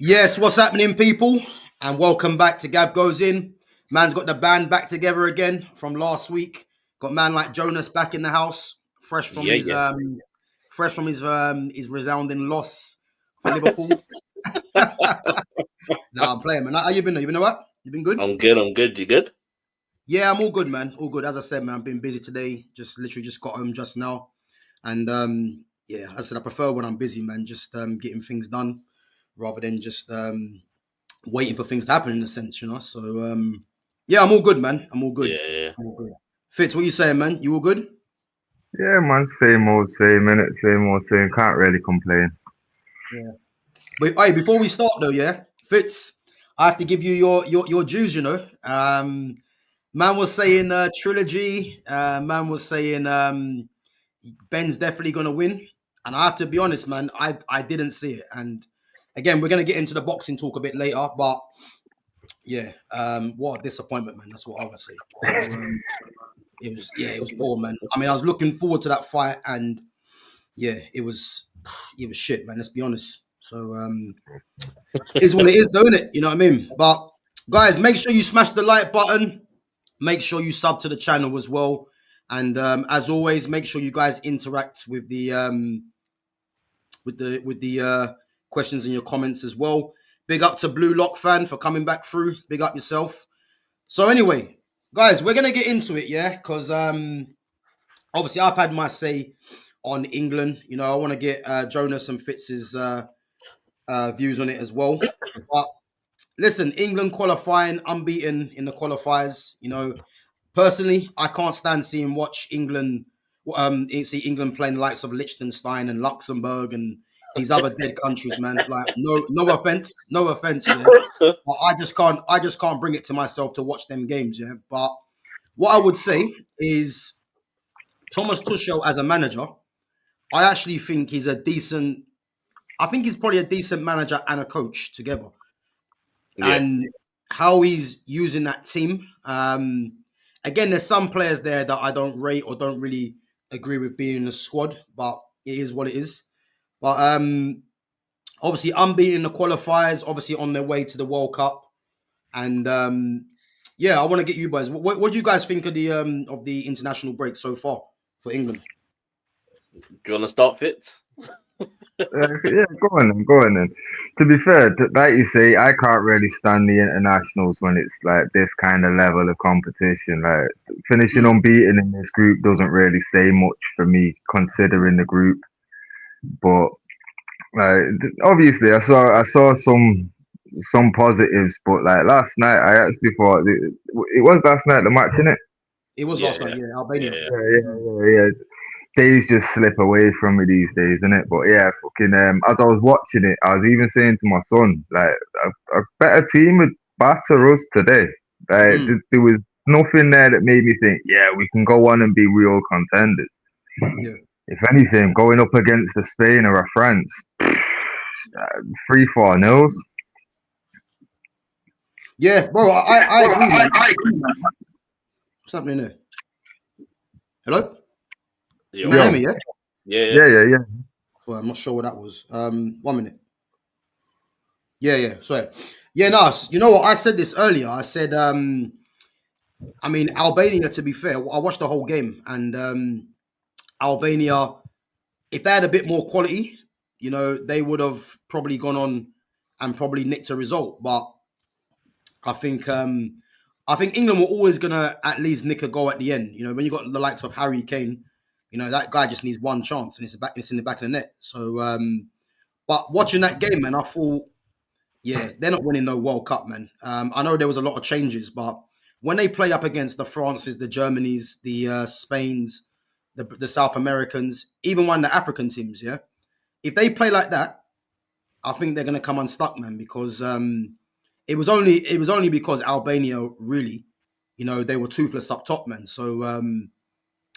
Yes, what's happening, people? And welcome back to Gav Goes In. Man's got the band back together again from last week. Got man like Jonas back in the house, fresh from Yeah, his yeah. his resounding loss for Liverpool. Nah, I'm playing, man. How you been? You been all right? You been good? I'm good. I'm good. You good? Yeah, I'm all good, man. All good. As I said, man, I've been busy today. Just literally just got home just now, and yeah, as I said, I prefer when I'm busy, man. Just getting things done rather than just waiting for things to happen in a sense, So yeah, I'm all good, man. I'm all good. Yeah, yeah. I'm all good. Fitz, what you saying, man? You all good? Yeah, man, same old, same minute, same old, same. Can't really complain. Yeah. But hey, before we start though, yeah, Fitz, I have to give you your dues, Man was saying trilogy. Man was saying Ben's definitely gonna win. And I have to be honest, man, I didn't see it. And again, we're gonna get into the boxing talk a bit later, but yeah, what a disappointment, man. That's what I would say. So it was poor, man. I mean, I was looking forward to that fight, and yeah, it was shit, man. Let's be honest. So is what it is, don't it? You know what I mean? But guys, make sure you smash the like button. Make sure you sub to the channel as well, and as always, make sure you guys interact with the questions in your comments as well. Big up to Blue Lock fan for coming back through. Big up yourself. So anyway, guys, we're gonna get into it, yeah, because obviously I've had my say on England. I want to get Jonas and Fitz's views on it as well. But listen, England qualifying unbeaten in the qualifiers. Personally, I can't stand watch England. See England playing the likes of Liechtenstein and Luxembourg and these other dead countries, man. Like, no offense, yeah. But I just can't bring it to myself to watch them games, yeah. But what I would say is Thomas Tuchel as a manager, I actually think he's a decent. I think he's probably a decent manager and a coach together. Yeah. And how he's using that team. Again, there's some players there that I don't rate or don't really agree with being in the squad, but it is what it is. But obviously, unbeaten in the qualifiers, obviously on their way to the World Cup, and yeah, I want to get you guys. What do you guys think of the international break so far for England? Do you want to start, Fitz? Yeah, go on then. To be fair, like you say, I can't really stand the internationals when it's like this kind of level of competition. Like finishing Mm, unbeaten in this group doesn't really say much for me, considering the group. But like, obviously, I saw some positives, but like last night, I actually thought it was last night the match, innit? it was Yeah, last night, yeah, yeah, yeah, Albania. yeah. Yeah, Hmm. yeah. Days just slip away from me these days, innit? But yeah, fucking as I was watching it, I was even saying to my son, like a better team would batter us today. Like Mm, there was nothing there that made me think, yeah, we can go on and be real contenders. yeah, If anything, going up against a Spain or a France, 3-4 nils. yeah, bro. I agree, man. What's happening there? Hello, you Yo, man hear Yo, me? Yeah. yeah, yeah. yeah. Well, I'm not sure what that was. 1 minute. Yeah, yeah. Sorry. Yeah, no. You know what? I said this earlier. I said, I mean, Albania. To be fair, I watched the whole game, and Albania, if they had a bit more quality, they would have probably gone on and probably nicked a result. But I think, I think England were always gonna at least nick a goal at the end. When you got the likes of Harry Kane, that guy just needs one chance, and it's in the back of the net. So, but watching that game, man, I thought, yeah, they're not winning no World Cup, man. I know there was a lot of changes, but when they play up against the Frances, the Germanys, the Spains, the South Americans, even one of the African teams, yeah, if they play like that, I think they're gonna come unstuck, man. Because it was only because Albania really, they were toothless up top, man. So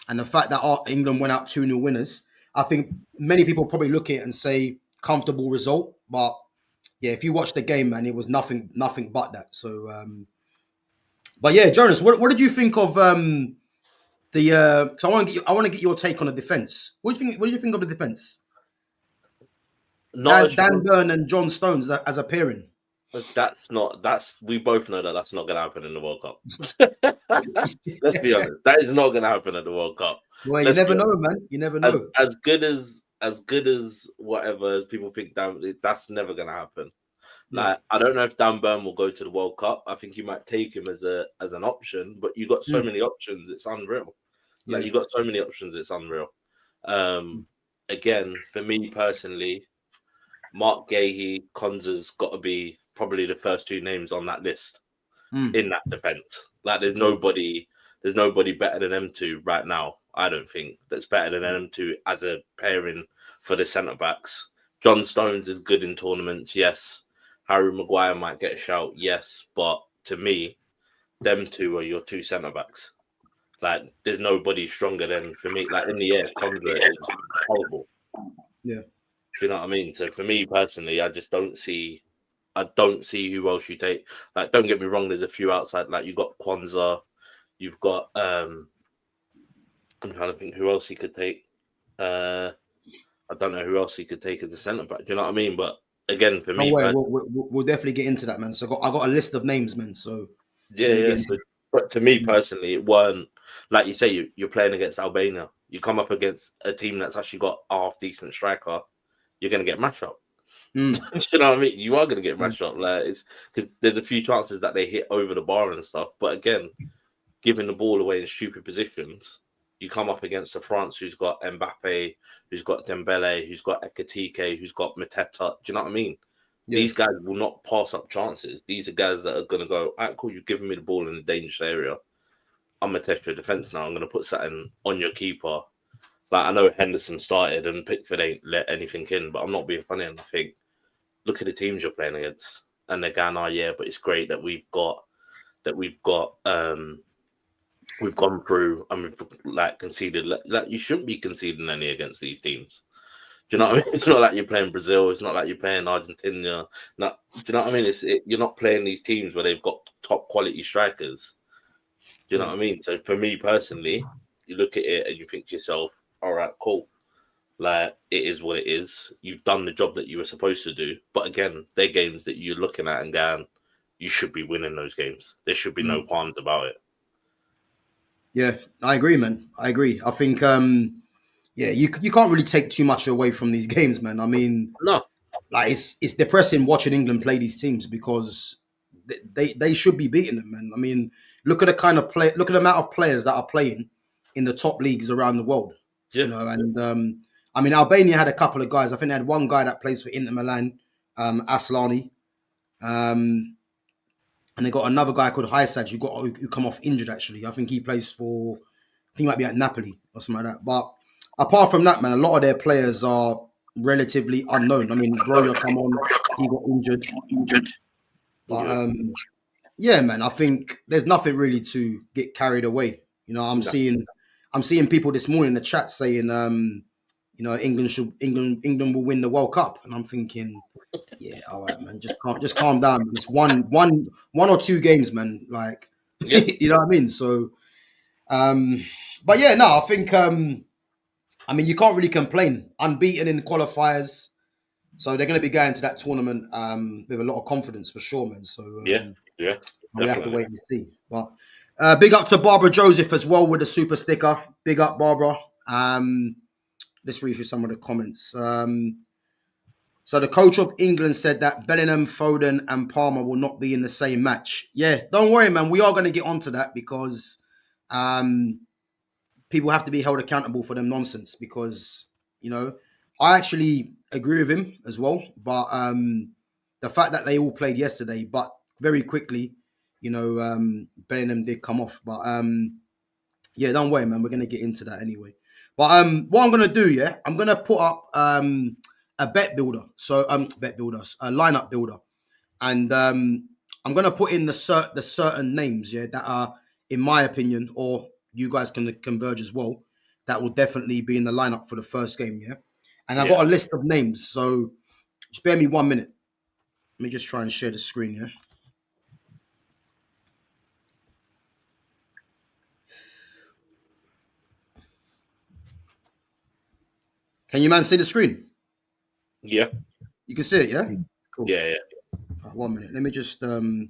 and the fact that England went out 2-0 winners, I think many people probably look at it and say comfortable result, but yeah, if you watch the game, man, it was nothing but that. So, but yeah, Jonas, what did you think of the? So I want to get your take on the defense. What do you think? What do you think of the defense? Dan Burn and John Stones as a pairing. We both know that's not going to happen in the World Cup. Let's be honest. That is not going to happen at the World Cup. Well, you never know, man. You never know. As good as whatever people think, that's never going to happen. Like, I don't know if Dan Burn will go to the World Cup. I think you might take him as an option, but you got so many options, it's unreal. Like, you got so many options, it's unreal. Again, for me personally, Mark Gahey, Konza's got to be probably the first two names on that list in that defense. Like, there's nobody better than them two right now. I don't think that's better than them two as a pairing for the centre backs. John Stones is good in tournaments, yes. Harry Maguire might get a shout, yes. But to me, them two are your two centre backs. Like, there's nobody stronger than, for me, like, in the air, Konza is horrible. Yeah. Do you know what I mean? So for me personally, I don't see who else you take. Like, don't get me wrong, there's a few outside. Like, you've got Kwanzaa, you've got I'm trying to think who else he could take. I don't know who else he could take as a centre back. Do you know what I mean? But again, for me, we'll definitely get into that, man. So I got a list of names, man. So yeah. But to me personally, it weren't, like you say, you're playing against Albania. You come up against a team that's actually got a half decent striker, you're gonna get mashed up. You know what I mean? You are gonna get mashed up. Like, it's because there's a few chances that they hit over the bar and stuff. But again, giving the ball away in stupid positions, you come up against a France who's got Mbappe, who's got Dembele, who's got Ekatike, who's got Mateta. Do you know what I mean? Yeah. These guys will not pass up chances. These are guys that are going to go, all right, cool, you've given me the ball in a dangerous area. I'm going to test your defence now. I'm going to put something on your keeper. Like, I know Henderson started and Pickford ain't let anything in, but I'm not being funny. And I think, look at the teams you're playing against. And they're going, oh, yeah, but it's great that we've gone through and we've like conceded. Like, you shouldn't be conceding any against these teams. Do you know what I mean? It's not like you're playing Brazil. It's not like you're playing Argentina. Do you know what I mean? You're not playing these teams where they've got top quality strikers. Do you know what I mean? So for me personally, you look at it and you think to yourself, all right, cool. Like, it is what it is. You've done the job that you were supposed to do. But again, they're games that you're looking at and going, you should be winning those games. There should be no qualms about it. Yeah, I agree, man. I agree. I think, you can't really take too much away from these games, man. I mean, no, like, it's depressing watching England play these teams because they should be beating them, man. I mean, look at the amount of players that are playing in the top leagues around the world. Yeah. You know, and I mean, Albania had a couple of guys. I think they had one guy that plays for Inter Milan, Aslani. And they got another guy called Haysaj who come off injured, actually. I think he plays for, I think he might be at Napoli or something like that. But apart from that, man, a lot of their players are relatively unknown. I mean, Broya come on, he got injured. But yeah, man, I think there's nothing really to get carried away. You know, I'm seeing people this morning in the chat saying, you know, England will win the World Cup, and I'm thinking, yeah, all right, man, just calm down. It's one or two games, man. Like, you know what I mean? So, but yeah, no, I think, I mean, you can't really complain. Unbeaten in qualifiers, so they're going to be going to that tournament with a lot of confidence for sure, man. So we have to wait and see. But big up to Barbara Joseph as well with the super sticker. Big up, Barbara. Let's read through some of the comments. So the coach of England said that Bellingham, Foden and Palmer will not be in the same match. Yeah, don't worry, man. We are going to get onto that because people have to be held accountable for them nonsense because, you know, I actually agree with him as well. But the fact that they all played yesterday, but very quickly, you know, Bellingham did come off. But yeah, don't worry, man. We're going to get into that anyway. But what I'm going to do, yeah, I'm going to put up a bet builder. So bet builders, a lineup builder. And I'm going to put in the certain names, yeah, that are, in my opinion, or you guys can converge as well, that will definitely be in the lineup for the first game, yeah? And I've got a list of names, so just bear me 1 minute. Let me just try and share the screen, yeah? Can you, man, see the screen? Yeah. You can see it, yeah? Cool. Yeah. 1 minute. Let me just so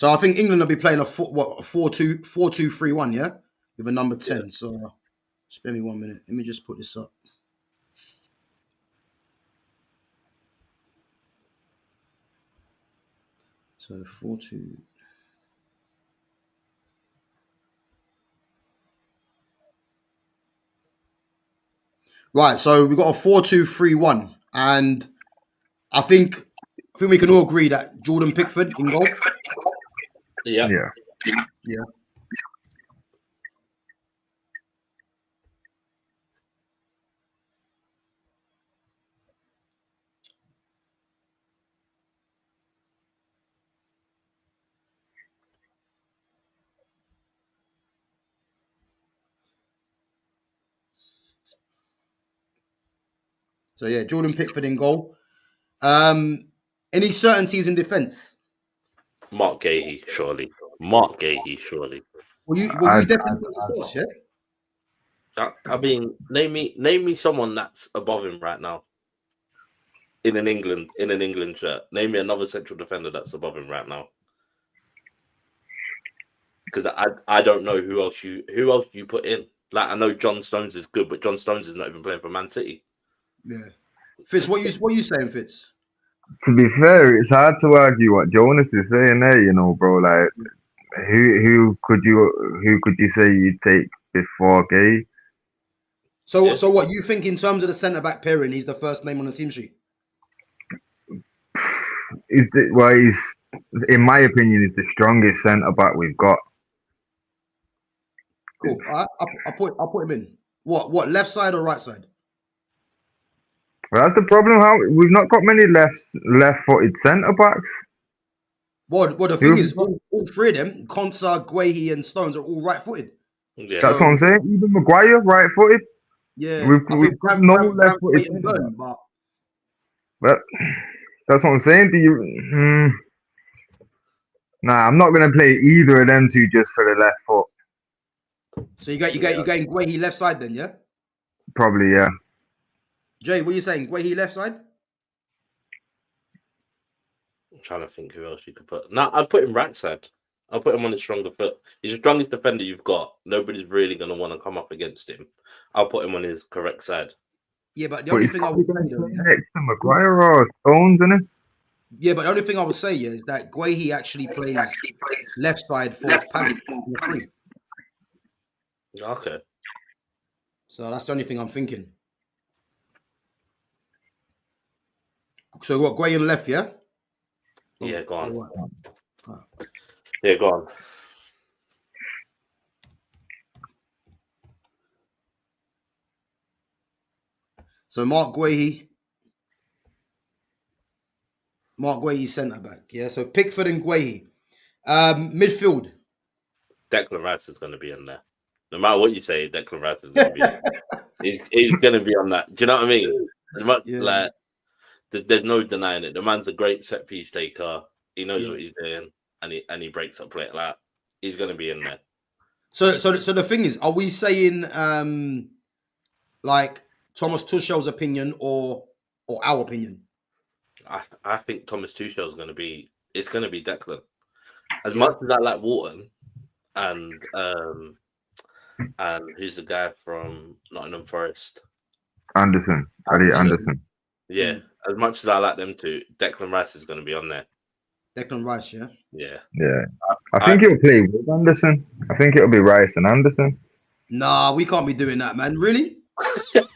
I think England will be playing a 4-2-3-1, yeah? With a number 10. Yeah. So spare me 1 minute. Let me just put this up. So 4-2. Right, so we've got a 4-2-3-1. And I think we can all agree that Jordan Pickford in goal. Yeah. Yeah. So yeah, Jordan Pickford in goal. Any certainties in defence? Mark Gahey, surely. Mark Gahey, surely. Will you definitely start, yeah? I mean, name me someone that's above him right now. In an England shirt. Name me another central defender that's above him right now. Because I don't know who else you put in. Like, I know John Stones is good, but John Stones is not even playing for Man City. Yeah. Fitz, what you saying, Fitz? To be fair, it's hard to argue what Jonas is saying there, bro. Like, who could you say you'd take before Gay? So what you think in terms of the centre back pairing? He's the first name on the team sheet. He's in my opinion, is the strongest centre back we've got. Cool. I'll put him in. What left side or right side? Well, that's the problem. How we've not got many left-footed centre backs. Well, the thing is, all three of them, Konsa, Guehi, and Stones, are all right-footed. Yeah. That's what I'm saying. Even Maguire, right-footed. Yeah, We've got no left-footed centre back. But that's what I'm saying. Do you? Nah, I'm not gonna play either of them two just for the left foot. So you going Guehi left side then, yeah? Probably, yeah. Jay, what are you saying? Guehi left side? I'm trying to think who else you could put. No, I'd put him right side. I'll put him on his stronger foot. He's the strongest defender you've got. Nobody's really going to want to come up against him. I'll put him on his correct side. Yeah, but the only thing I would say next to Maguire or Stones, isn't it? Yeah, but the only thing I would say is that Guehi actually plays left side for Palace. Okay. So that's the only thing I'm thinking. So what, Guehi on left, yeah? Yeah, go on. Right. Yeah, go on. So Mark Guehi centre back. Yeah. So Pickford and Guehi. Midfield. Declan Rice is going to be in there. No matter what you say, Declan Rice is going to be in there. He's going to be on that. Do you know what I mean? Like, there's no denying it. The man's a great set piece taker. He knows what he's doing, and he breaks up play like that. He's going to be in there. So the thing is, are we saying like Thomas Tuchel's opinion or our opinion? I think Thomas Tuchel is going to be. It's going to be Declan. As much as I like Wharton, and who's the guy from Nottingham Forest? Anderson. Anderson. Yeah, as much as I like them two, Declan Rice is going to be on there. Declan Rice, yeah? Yeah. Yeah. I think he'll play with Anderson. I think it'll be Rice and Anderson. Nah, we can't be doing that, man. Really?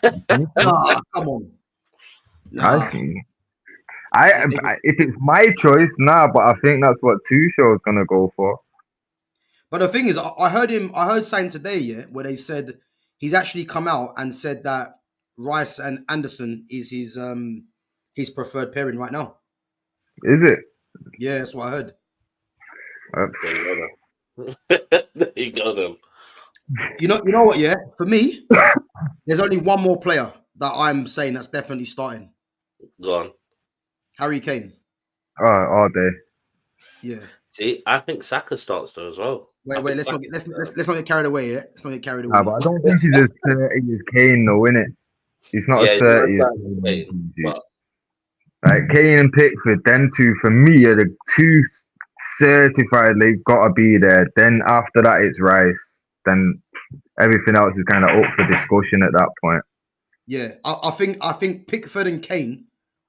Nah, come on. Nah. If it's my choice, but I think that's what Tuchel's going to go for. But the thing is, I heard saying today, where they said he's actually come out and said that Rice and Anderson is his preferred pairing right now. Is it? Yeah, that's what I heard. There you go, then. You know what? Yeah, for me, there's only one more player that I'm saying that's definitely starting. Go on. Harry Kane. All day. Yeah. See, I think Saka starts though as well. Wait. Let's not get carried away. Yeah, let's not get carried away. But I don't think he's as 30 as Kane, though, innit? He's not as 30 as Kane. Like Kane and Pickford, them two for me are the two certified. They've got to be there. Then after that, it's Rice. Then everything else is kind of up for discussion at that point. Yeah, I think Pickford and Kane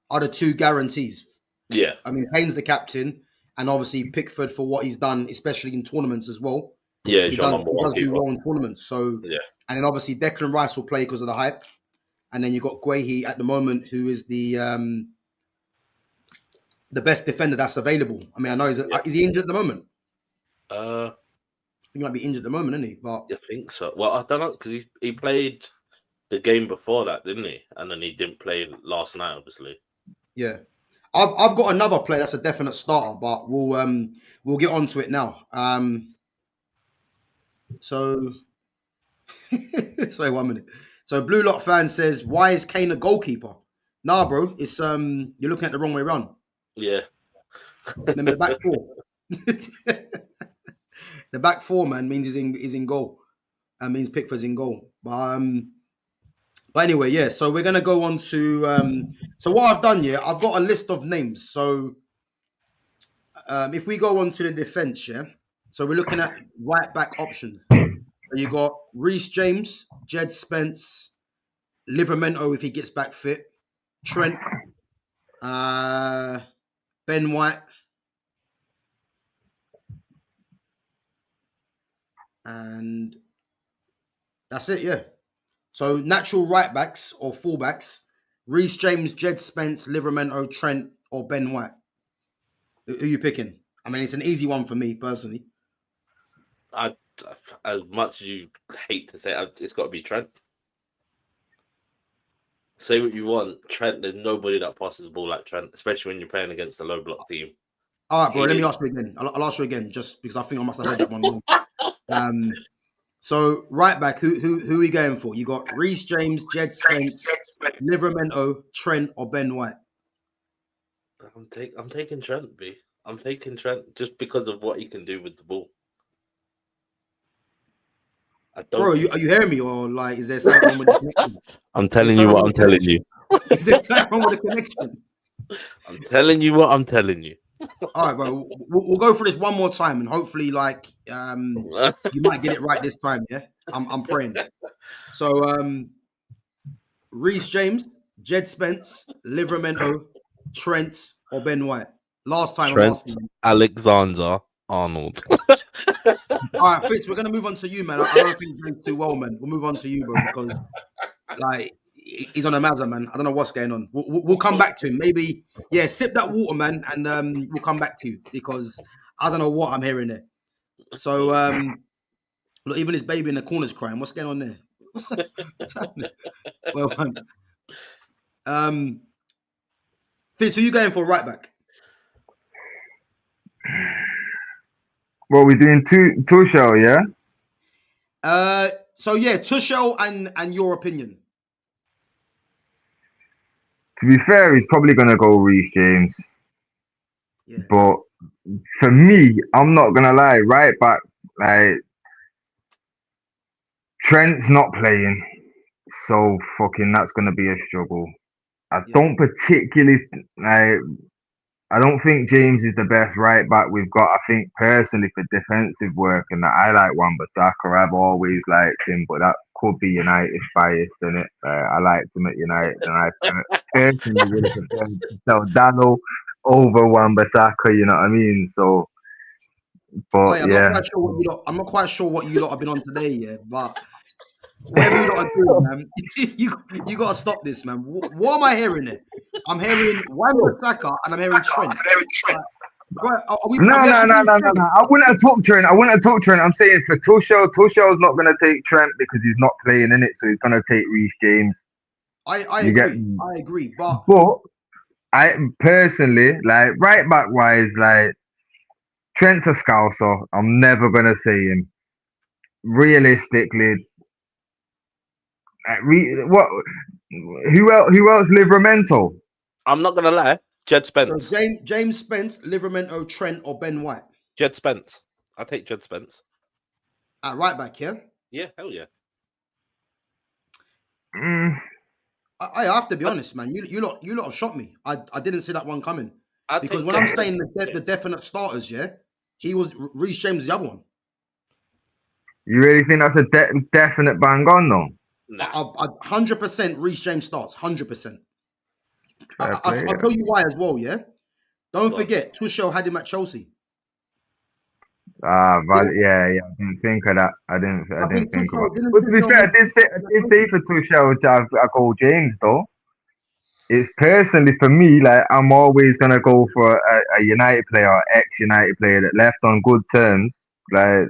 are the two guarantees. Yeah. I mean, Kane's the captain, and obviously Pickford for what he's done, especially in tournaments as well. Yeah, He he's your number one does do keeper. well in tournaments. So, Yeah. and then obviously Declan Rice will play because of the hype, and then you got Guehi at the moment, who is the best defender that's available. I mean, I know is he injured at the moment? Uh, He might be injured at the moment, isn't he? But I think so. Well, I don't know because he played the game before that, didn't he? And then he didn't play last night, obviously. yeah, I've got another player that's a definite starter, but we'll get onto it now. So sorry, 1 minute. So Blue Lock fan says, why is Kane a goalkeeper? Nah, bro, it's you're looking at the wrong way around. Yeah. Remember the back four. The back four, man, means he's in goal. That means Pickford's in goal. But anyway, yeah. So we're gonna go on to so what I've done, yeah, I've got a list of names. So if we go on to the defense, yeah. So we're looking at right back options. So you got Reece James, Jed Spence, Livermento if he gets back fit, Trent, Ben White, and that's it. Yeah. So natural right backs or fullbacks: Reece James, Jed Spence, Livermento, Trent, or Ben White. Who are you picking? I mean, it's an easy one for me personally. As much as you hate to say it, it's got to be Trent. Say what you want, Trent. There's nobody that passes the ball like Trent, especially when you're playing against a low block team. All right, bro. Let me ask you again. I'll ask you again, just because I think I must have heard that one wrong. So right back, who are we going for? You got Reece James, Jed Spence, Livermento, Trent, or Ben White? I'm taking Trent, B. I'm taking Trent just because of what he can do with the ball. I don't. Bro, are you hearing me, or like, is there something wrong with the connection? I'm telling you what I'm telling you. Is there something wrong with the connection? I'm telling you what I'm telling you. All right, bro. We'll go through this one more time, and hopefully, like, you might get it right this time. Yeah, I'm praying. So, Reece James, Jed Spence, Livermento, Trent, or Ben White. Last time I'm asking you. Alexander Arnold. All right, Fitz, we're gonna move on to you, man. I don't think you're doing too well, man. We'll move on to you, bro, because like he's on a mazza, man. I don't know what's going on. We'll come back to him. Maybe, yeah, sip that water, man, and we'll come back to you because I don't know what I'm hearing there. So, look, even his baby in the corner's crying. What's going on there? What's happening? Well, Fitz, who you going for right back? Well, we're doing Tuchel, yeah? So yeah, Tuchel and your opinion. To be fair, he's probably going to go Reece James. Yeah. But for me, I'm not going to lie, right back, like, Trent's not playing. So fucking that's going to be a struggle. I don't particularly, like, I don't think James is the best right back we've got. I think personally for defensive work and that I like Wan-Bissaka. I've always liked him, but that could be United biased, innit? I liked him at United, and I personally would have preferred to sell Dano over Wan-Bissaka. You know what I mean? So, but I'm yeah, not quite sure what you lot have been on today, yeah, but whatever you lot are doing, man, you got to stop this, man. What am I hearing there? I'm hearing Wan-Bissaka and I'm hearing Trent. Right, are we no. fair? I wouldn't have took Trent. I'm saying for Tuchel's not going to take Trent because he's not playing in it, so he's going to take Reece James. I agree, but I personally, like, right back wise, like, Trent's a scouser. I'm never going to say him. Realistically, what? Who else? Livramento. I'm not gonna lie, Jed Spence. So James Spence, Livermento, Trent, or Ben White? Jed Spence. I'll take Jed Spence. At right back, yeah? Yeah, hell yeah. I have to be honest, man. You lot have shot me. I didn't see that one coming I because take when I'm Jed saying Spence. the definite starters, yeah, he was Reece James, the other one. You really think that's a definite bang on, though? Nah, 100% Reece James starts. 100%. Fair play. I'll tell you why as well. Yeah, don't go on. forget Tuchel had him at Chelsea. But yeah, I didn't think of that. I I didn't think think about. Tuchel didn't But to be Tuchel fair, make I did say for Tuchel, I go James though. It's personally for me, like I'm always gonna go for a United player, or ex-United player that left on good terms. Like,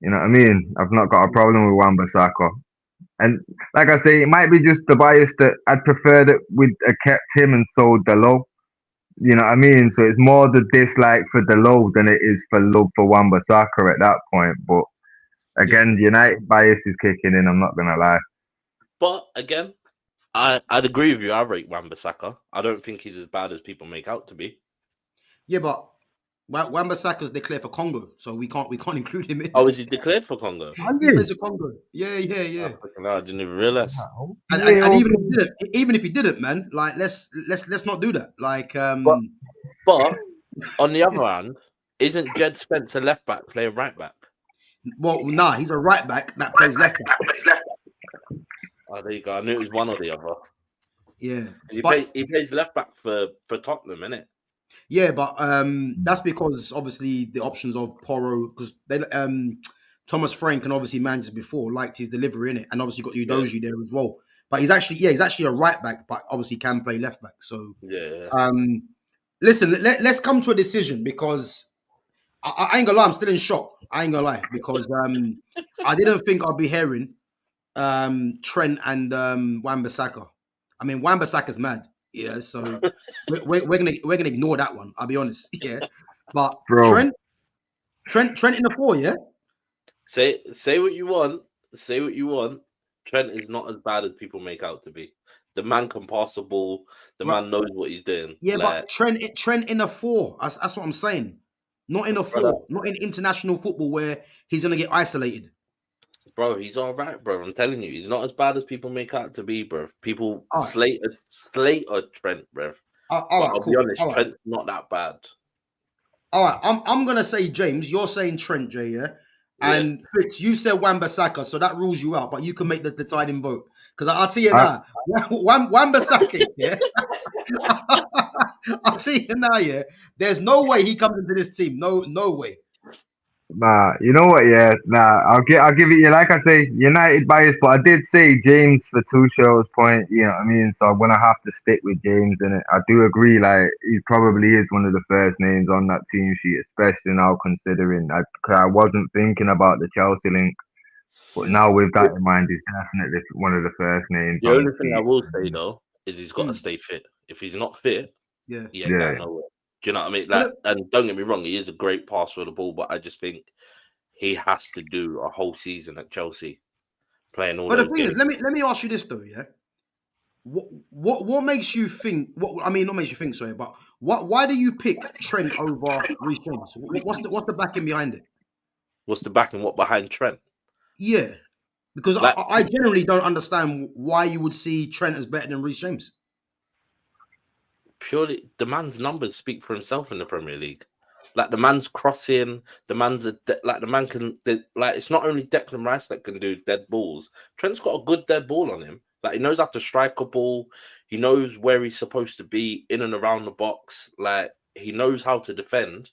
you know what I mean? I've not got a problem with Wan-Bissaka. And like I say, it might be just the bias that I'd prefer that we'd have kept him and sold the low. You know what I mean? So it's more the dislike for the low than it is for love for Wan-Bissaka at that point. But Yeah. again, United bias is kicking in. I'm not gonna lie. But again, I'd agree with you. I rate Wan-Bissaka. I don't think he's as bad as people make out to be. Yeah, but Wan-Bissaka's declared for Congo, so we can't include him in Oh, it. is he declared for Congo? He plays for Congo. Yeah. Oh, fucking hell, I didn't even realize. And even if he didn't, man, like let's not do that. Like But but on the other hand, isn't Jed Spence a left back playing right back? well, nah, he's a right back that plays left back. Oh, there you go. I knew it was one or the other. Yeah, He but plays left back for Tottenham, innit? yeah, but that's because obviously the options of Porro because they Thomas Frank and obviously Manchester before liked his delivery in it, and obviously got Yeah, Udoji there as well. But he's actually a right back, but obviously can play left back. So yeah. listen, let's come to a decision because I ain't gonna lie, I'm still in shock. I ain't gonna lie because I didn't think I'd be hearing Trent and Wan-Bissaka. I mean, Wan-Bissaka's mad, yeah. So we're gonna ignore that one. I'll be honest, yeah. But Bro, Trent in the four, yeah. Say what you want. Say what you want. Trent is not as bad as people make out to be. The man can pass the ball. The Right. man knows what he's doing. Yeah, Like, but Trent in the four. That's what I'm saying. Not in a brother, four. Not in international football where he's gonna get isolated. bro, he's all right, bro. I'm telling you, he's not as bad as people make out to be, bro. People All right, slate a Trent, bro. all But right, I'll be cool. honest, Trent's not that bad. All right, I'm gonna say James. You're saying Trent, Jay, yeah. Yeah. And Fitz, you said Wan-Bissaka, so that rules you out. But you can make the deciding vote because I'll see you I, now. Wan-Bissaka, yeah. I'll see you now, yeah. There's no way he comes into this team. No way. Nah, you know what? Yeah, nah. I'll give it you. Like I say, United bias, but I did say James for Tuchel's point. You know what I mean? So I'm gonna have to stick with James in it. I do agree. Like he probably is one of the first names on that team sheet, especially now considering I wasn't thinking about the Chelsea link, but now with that in mind, he's definitely one of the first names The on the only thing I sheet. will say though is he's got to Mm, stay fit. If he's not fit, yeah. he ain't Yeah, going nowhere. Do you know what I mean? But Like, and don't get me wrong, he is a great passer of the ball, but I just think he has to do a whole season at Chelsea playing all but the those thing is, games. let me ask you this though, yeah. What makes you think? What I mean, not makes you think, sorry, but why do you pick Trent over Reece James? What's the backing behind it? What's the back and what behind Trent? Yeah, because Like, I generally don't understand why you would see Trent as better than Reece James. purely the man's numbers speak for himself in the Premier League. Like the man's crossing, like the man can like it's not only Declan Rice that can do dead balls. Trent's got a good dead ball on him. Like he knows how to strike a ball. He knows where he's supposed to be in and around the box. Like he knows how to defend.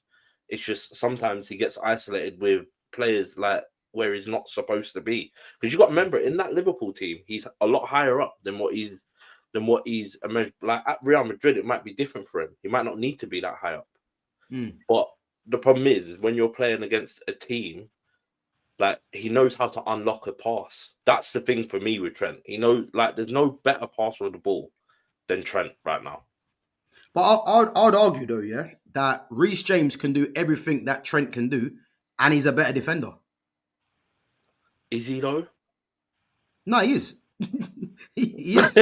It's just sometimes he gets isolated with players like where he's not supposed to be. Because you got to remember in that Liverpool team, he's a lot higher up than what he's like at Real Madrid. It might be different for him. He might not need to be that high up. Mm. But the problem is when you're playing against a team, like he knows how to unlock a pass. That's the thing for me with Trent. He knows like there's no better passer of the ball than Trent right now. But I would argue though, yeah, that Reece James can do everything that Trent can do, and he's a better defender. Is he though? No, he is. He is.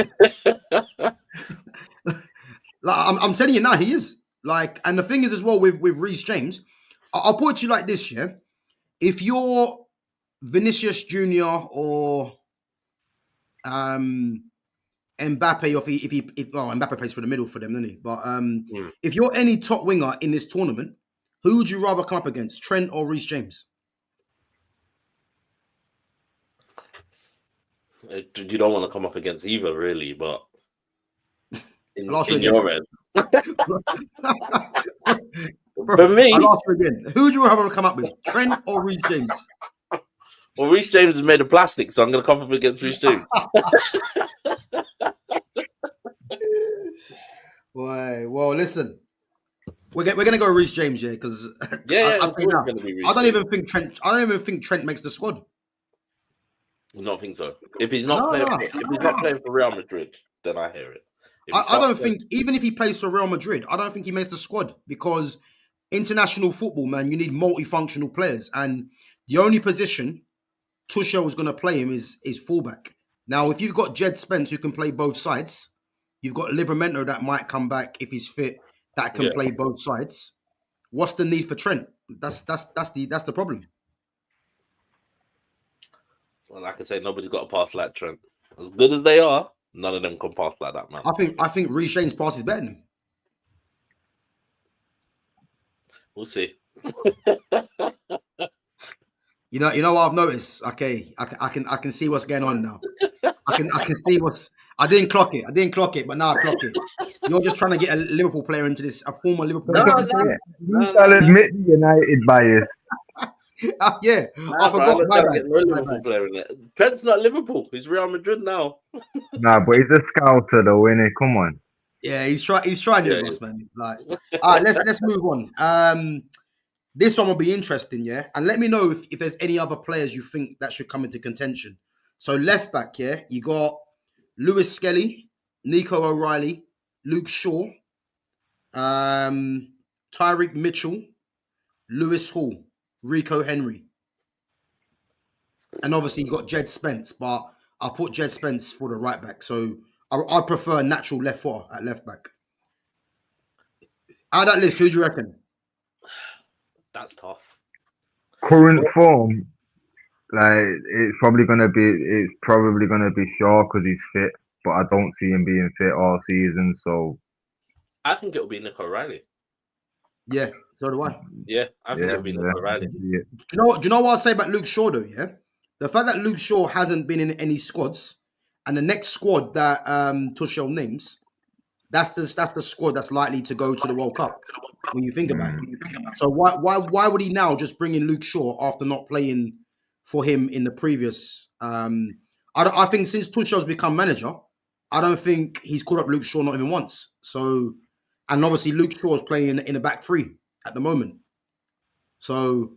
Like I'm telling you now, he is. Like, and the thing is as well with Reece James, I'll put it to you like this, yeah. If you're Vinicius Jr. or um Mbappe, if Mbappe plays for the middle for them, doesn't he? But if you're any top winger in this tournament, who would you rather come up against, Trent or Reece James? You don't want to come up against either, really, but in Again. your end. Bro, For me, I'll ask you again. Who would you rather come up with, Trent or Reece James? well, Reece James is made of plastic, so I'm going to come up against Reece James. Boy, well, listen, we're gonna go Reece James, yeah, because I don't even think Trent makes the squad. I don't think so. If he's not playing for Real Madrid, then I hear it. I don't think, even if he plays for Real Madrid, I don't think he makes the squad, because international football, man, you need multifunctional players, and the only position Tuchel is going to play him is fullback. Now, if you've got Jed Spence who can play both sides, you've got Livramento that might come back if he's fit, that can play both sides. What's the need for Trent? That's the problem. Well, like I say, nobody's got a pass like Trent. As good as they are, none of them can pass like that, man. I think Reece James' pass is better than him. We'll see. You know what I've noticed? Okay, I can see what's going on now. I can see I didn't clock it, but now I clock it. You're just trying to get a Liverpool player into this, a former Liverpool player. I'll admit the United bias. Yeah, I forgot. No Liverpool player in there. Trent's not Liverpool. He's Real Madrid now. Nah, but he's a scouter though, innit? Come on. Yeah, he's trying it with us, man. Like, all right, let's move on. This one will be interesting, yeah. And let me know if there's any other players you think that should come into contention. So left back, yeah, you got Lewis Skelly, Nico O'Reilly, Luke Shaw, Tyreek Mitchell, Lewis Hall, Rico Henry. And obviously you got Jed Spence, but I'll put Jed Spence for the right back. So I prefer natural left footer at left back. Out of that list, who do you reckon? That's tough. Current form, like it's probably gonna be Shaw because he's fit, but I don't see him being fit all season. So I think it'll be Nick O'Reilly. Yeah, so do I. Yeah, I think it'll be Nick O'Reilly. Do you know what I'll say about Luke Shaw though? Yeah, the fact that Luke Shaw hasn't been in any squads, and the next squad that Tuchel names, that's the squad that's likely to go to the World Cup. When you think about it, so why would he now just bring in Luke Shaw after not playing for him in the previous? I think since Tuchel's become manager, I don't think he's called up Luke Shaw not even once. So, and obviously Luke Shaw is playing in a back three at the moment. So,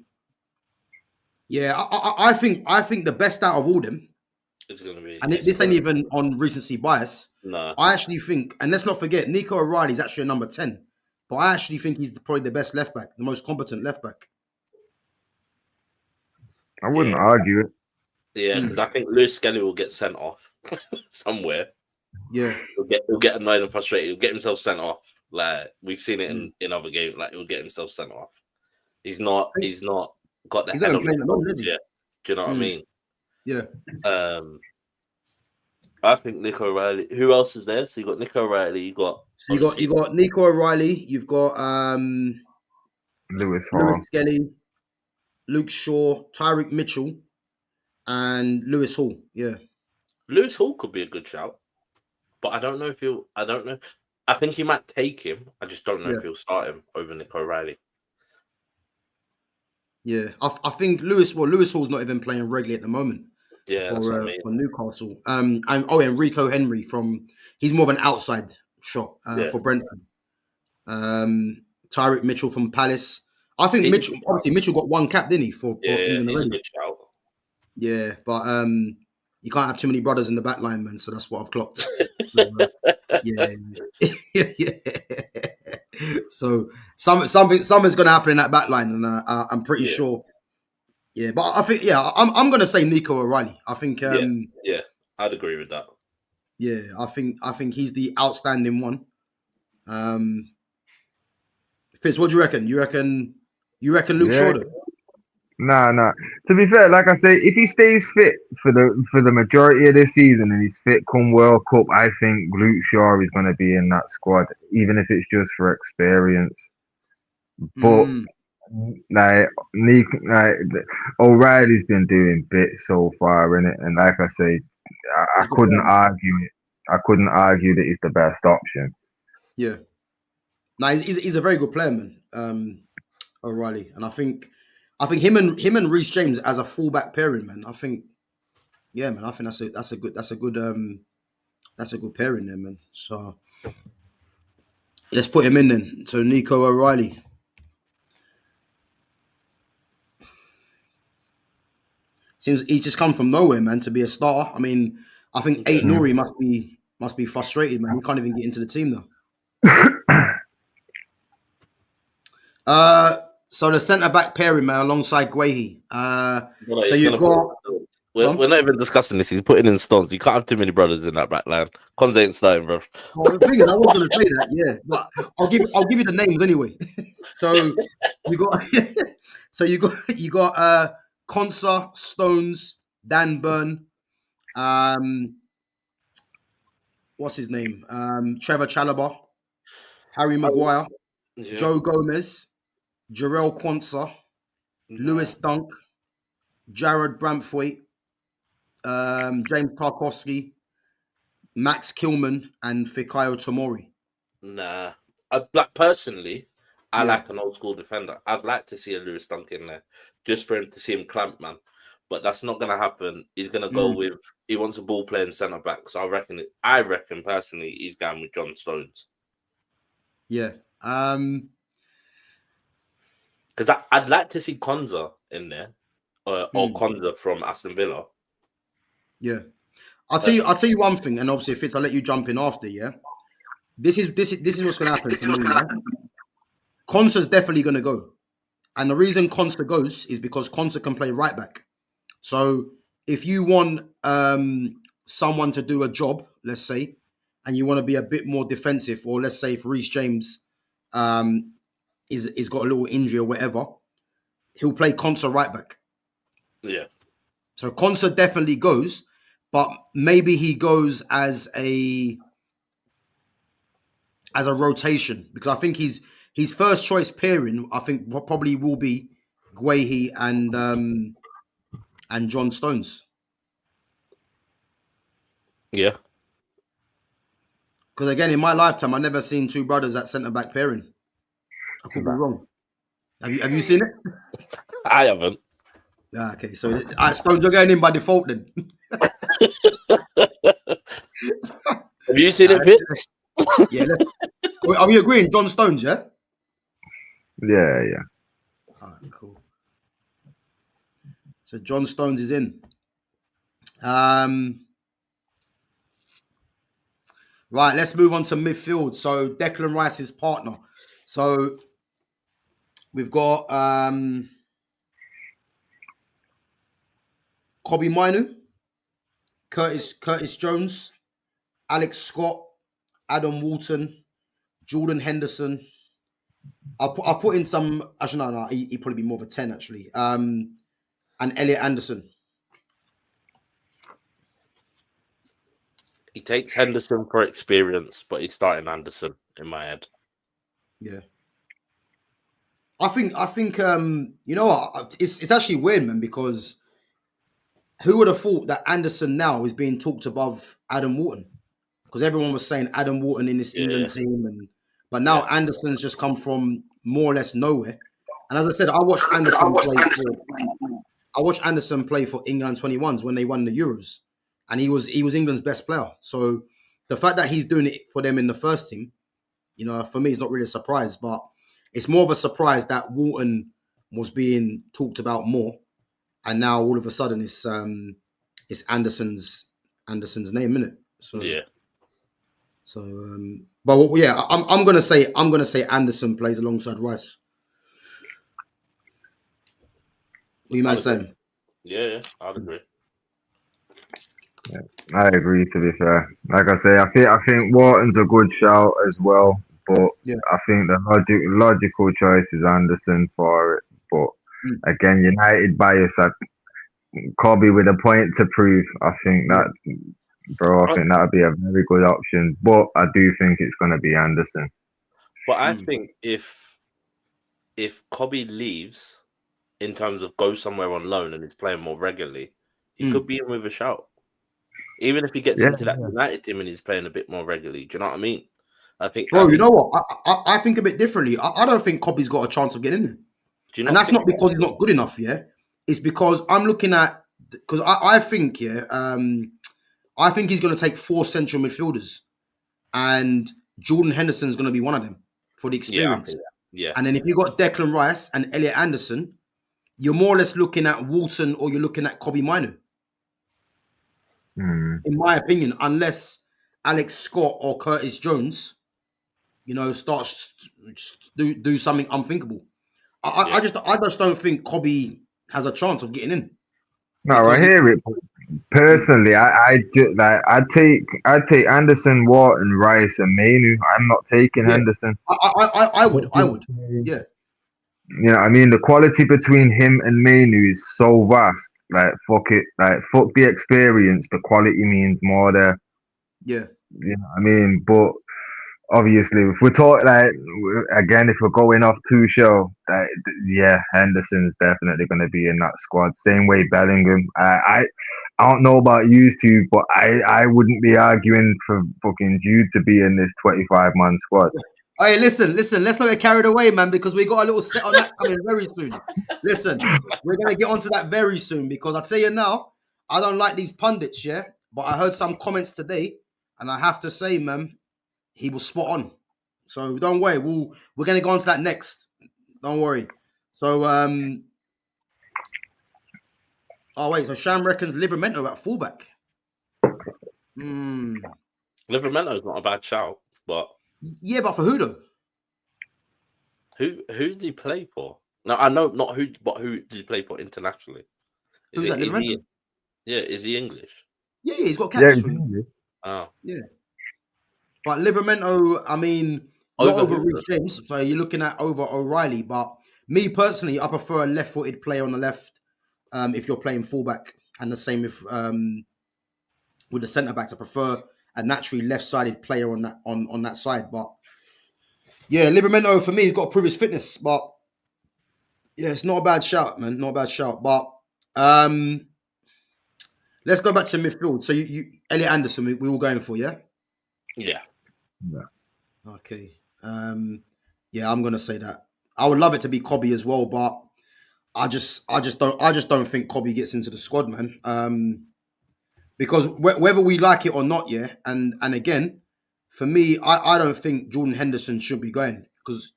yeah, I think the best out of all them. It's going to be, and this ain't even on recency bias. No, I actually think, and let's not forget, Nico O'Reilly is actually a number 10. But I actually think he's probably the best left back, the most competent left back. I wouldn't argue it. Yeah, because I think Lewis Skelly will get sent off somewhere. Yeah, he'll get annoyed and frustrated. He'll get himself sent off. Like we've seen it in other games. Like he'll get himself sent off. He's not got the head on his yet. Do you know what I mean? Yeah. I think Nick O'Reilly. Who else is there? So you got Nick O'Reilly. You got Nico O'Reilly. You've got Lewis Skelly, Luke Shaw, Tyreek Mitchell, and Lewis Hall. Yeah, Lewis Hall could be a good shout, but I don't know if he'll. I don't know. I think he might take him. I just don't know if he'll start him over Nick O'Reilly. Yeah, I think Lewis Hall's not even playing regularly at the moment. Yeah, that's what I mean. For Newcastle. And Rico Henry he's more of an outside shot for Brentford. Tyreek Mitchell from Palace. I think Mitchell got one cap, didn't he? For England he's already. a good shout. Yeah, but you can't have too many brothers in the back line, man. So that's what I've clocked. Yeah. So something's going to happen in that back line, and I'm pretty sure. Yeah, but I think I'm going to say Nico O'Reilly. I think I'd agree with that. Yeah, I think he's the outstanding one. Fitz, what do you reckon? You reckon Luke Shaw? Nah. To be fair, like I say, if he stays fit for the majority of this season and he's fit come World Cup, I think Luke Shaw is going to be in that squad, even if it's just for experience. But like O'Reilly's been doing bits so far in it, and like I say, I couldn't argue it. I couldn't argue that he's the best option. Yeah. No, he's a very good player, man. O'Reilly, and I think him and Reece James as a fullback pairing, man. I think that's a good pairing there, man. So let's put him in then. So Nico O'Reilly. Seems he's just come from nowhere, man, to be a starter. I mean, I think Eight Nuri must be frustrated, man. He can't even get into the team though. So the centre back pairing, man, alongside Guehi. So you've got. We're not even discussing this. He's putting in Stones. You can't have too many brothers in that back line. Cons ain't starting, bro. Well, the thing is, I was going to say that, yeah, but I'll give you the names anyway. So you got Consa, Stones, Dan Burn, what's his name? Trevor Chalobah, Harry Maguire, Joe Gomez, Jarrell Quansah, Lewis Dunk, Jared Bramthwaite, James Tarkowski, Max Kilman, and Fikayo Tomori. Nah. Personally, I like an old school defender. I'd like to see a Lewis Dunk in there just for him to see him clamp, man. But that's not going to happen. He's going to go with, he wants a ball playing centre back. So I reckon personally, he's going with John Stones. Yeah. Because I'd like to see Konza in there, or Konza from Aston Villa. Yeah. I'll tell you one thing, and obviously, Fitz, I'll let you jump in after, yeah? This is what's going to happen for me, right? Konsa's definitely going to go. And the reason Konsa goes is because Konsa can play right back. So if you want someone to do a job, let's say, and you want to be a bit more defensive, or let's say if Reece James is got a little injury or whatever, he'll play Konsa right back. Yeah. So Konsa definitely goes, but maybe he goes as a rotation, because I think his first choice pairing, I think probably will be Guehi and John Stones. Yeah. Because again, in my lifetime, I've never seen two brothers at centre back pairing. I could be wrong. Have you seen it? I haven't. Okay, so Stones, you're going in by default then. Have you seen it, Fitz? Yeah. Are we agreeing? John Stones, yeah? Yeah. All right, cool. So John Stones is in. Right, let's move on to midfield. So Declan Rice's partner. So we've got Kobbie Mainoo, Curtis Jones, Alex Scott, Adam Walton, Jordan Henderson. I'll put in some. Actually, no. He'd probably be more of a 10 actually. And Elliot Anderson. He takes Henderson for experience, but he's starting Anderson in my head. Yeah. I think you know what? It's actually weird, man, because who would have thought that Anderson now is being talked above Adam Wharton? Because everyone was saying Adam Wharton in this England team, but now Anderson's just come from more or less nowhere. And as I said, I watched Anderson play for England 21s when they won the Euros, and he was England's best player. So the fact that he's doing it for them in the first team, you know, for me, it's not really a surprise, but it's more of a surprise that Wharton was being talked about more, and now all of a sudden it's Anderson's name, isn't it? So yeah. So, I'm gonna say Anderson plays alongside Rice. What you might say? Yeah, I'd agree. Yeah, I agree. To be fair, like I say, I think Wharton's a good shout as well, but I think the logical choice is Anderson for it. But again, United bias. Kobe with a point to prove. I think that, bro. I think that would be a very good option. But I do think it's going to be Anderson. But I think if Kobe leaves, in terms of go somewhere on loan and he's playing more regularly, he could be in with a shout. Even if he gets into that United team and he's playing a bit more regularly, do you know what I mean? I think. Bro, you know what? I think a bit differently. I don't think Kobe's got a chance of getting in there. Do you And that's not because he's not good enough, yeah. It's because I'm looking at, because I think, I think he's going to take 4 central midfielders, and Jordan Henderson's going to be one of them for the experience. Yeah. And then if you got Declan Rice and Elliot Anderson, you're more or less looking at Walton or you're looking at Kobe Minu. In my opinion, unless Alex Scott or Curtis Jones, starts to do something unthinkable. I just don't think Kobe has a chance of getting in. No, I hear it. Personally, I'd take Anderson, Wharton, Rice, and Mainu. I'm not taking Henderson. I would. Yeah. You know what I mean? The quality between him and Mainu is so vast. Like, fuck it. Like, fuck the experience. The quality means more there. Yeah. You know what I mean? But obviously, if we're talking, again, if we're going off Tuchel, Henderson's definitely going to be in that squad. Same way Bellingham. I don't know about you two, but I wouldn't be arguing for fucking Jude to be in this 25-man squad. Hey, listen. Let's not get carried away, man, because we got a little set on that coming very soon. Listen, we're going to get onto that very soon, because I tell you now, I don't like these pundits, yeah? But I heard some comments today, and I have to say, man, he was spot on. So don't worry, we're going to go on to that next. Don't worry. So, so Sham reckons Livramento at fullback. Livramento's not a bad shout, but... Yeah, but for who though? Who did he play for? No, I know not who, but who did he play for internationally? Who's that, Livramento? Is he English? Yeah, he's got caps. Oh. Yeah. But Livramento, I mean, not over Reece James, so you're looking at over O'Reilly. But me personally, I prefer a left-footed player on the left if you're playing fullback, and the same if with the centre backs. I prefer a naturally left-sided player on that side. But yeah, Livramento for me, he's got to prove his fitness. But yeah, it's not a bad shout, man. Not a bad shout. But let's go back to midfield. So you Elliot Anderson, we all going for, yeah? Yeah. Okay. Yeah, I'm gonna say that. I would love it to be Kobe as well, but I just don't think Kobe gets into the squad, man. Because whether we like it or not, yeah, and again, for me, I don't think Jordan Henderson should be going, because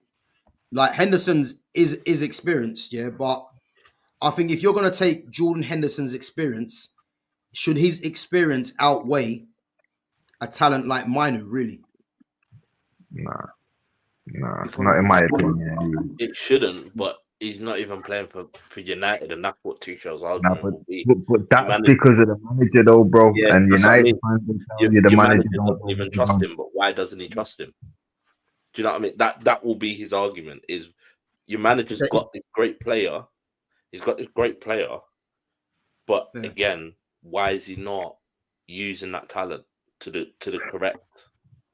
like Henderson's is experienced, yeah, but I think if you're gonna take Jordan Henderson's experience, should his experience outweigh a talent like Minu, really? Nah, not in my opinion. It shouldn't, but he's not even playing for United, and that's what Tuchel's argument will be. But that's because of the manager, though, bro. Yeah, and United fans will tell you the manager doesn't even trust him. But why doesn't he trust him? Do you know what I mean? That will be his argument. Is your manager's got this great player? He's got this great player, but again, why is he not using that talent to the correct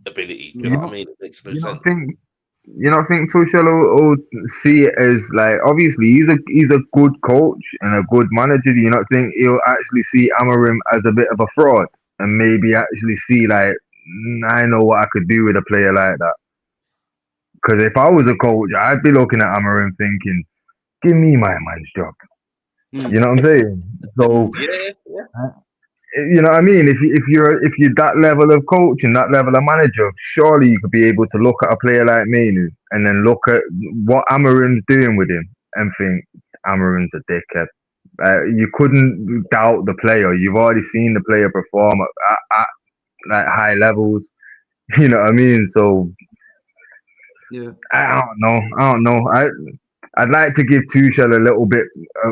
ability? Do you know what I mean? It makes no sense. You don't think Tuchel will see it as, like, obviously he's a good coach and a good manager? Do you not think he'll actually see Amorim as a bit of a fraud and maybe actually see, like, I know what I could do with a player like that? Because if I was a coach, I'd be looking at Amorim thinking, give me my man's job. You know what I'm saying? So you know what I mean? If you're that level of coach and that level of manager, surely you could be able to look at a player like Mainu and then look at what Amorim's doing with him and think Amorim's a dickhead. You couldn't doubt the player. You've already seen the player perform at like high levels. You know what I mean? So yeah, I don't know. I'd like to give Tuchel a little bit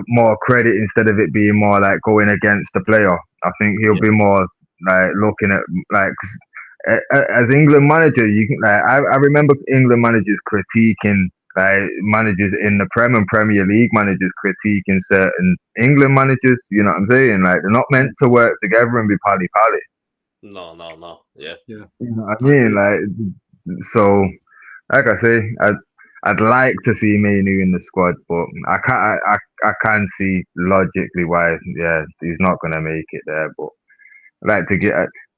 more credit instead of it being more like going against the player. I think he'll be more like looking at, like, as England manager, you can, like, I remember England managers critiquing like managers in the Prem and Premier League managers critiquing certain England managers. You know what I'm saying? Like they're not meant to work together and be pally pally. No. Yeah. Yeah. You know what I I mean? agree. Like so, like I say, I'd like to see Manu in the squad, but I can see logically why. Yeah, he's not gonna make it there, but. Like to get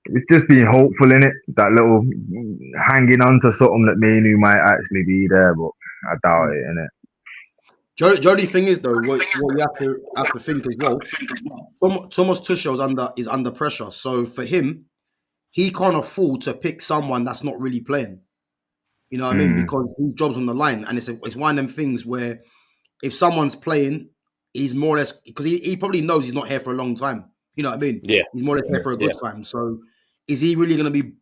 it's just being hopeful in it, that little hanging on to something that Manu might actually be there, but I doubt it, innit? The only thing is though, what you have to think as well. Thomas Tuchel is under pressure, so for him, he can't afford to pick someone that's not really playing. You know what I mean? Mm, Because his job's on the line, and it's one of them things where if someone's playing, he's more or less because he probably knows he's not here for a long time. You know what I mean? Yeah. He's more or less here for a Yeah. good time. So is he really going to be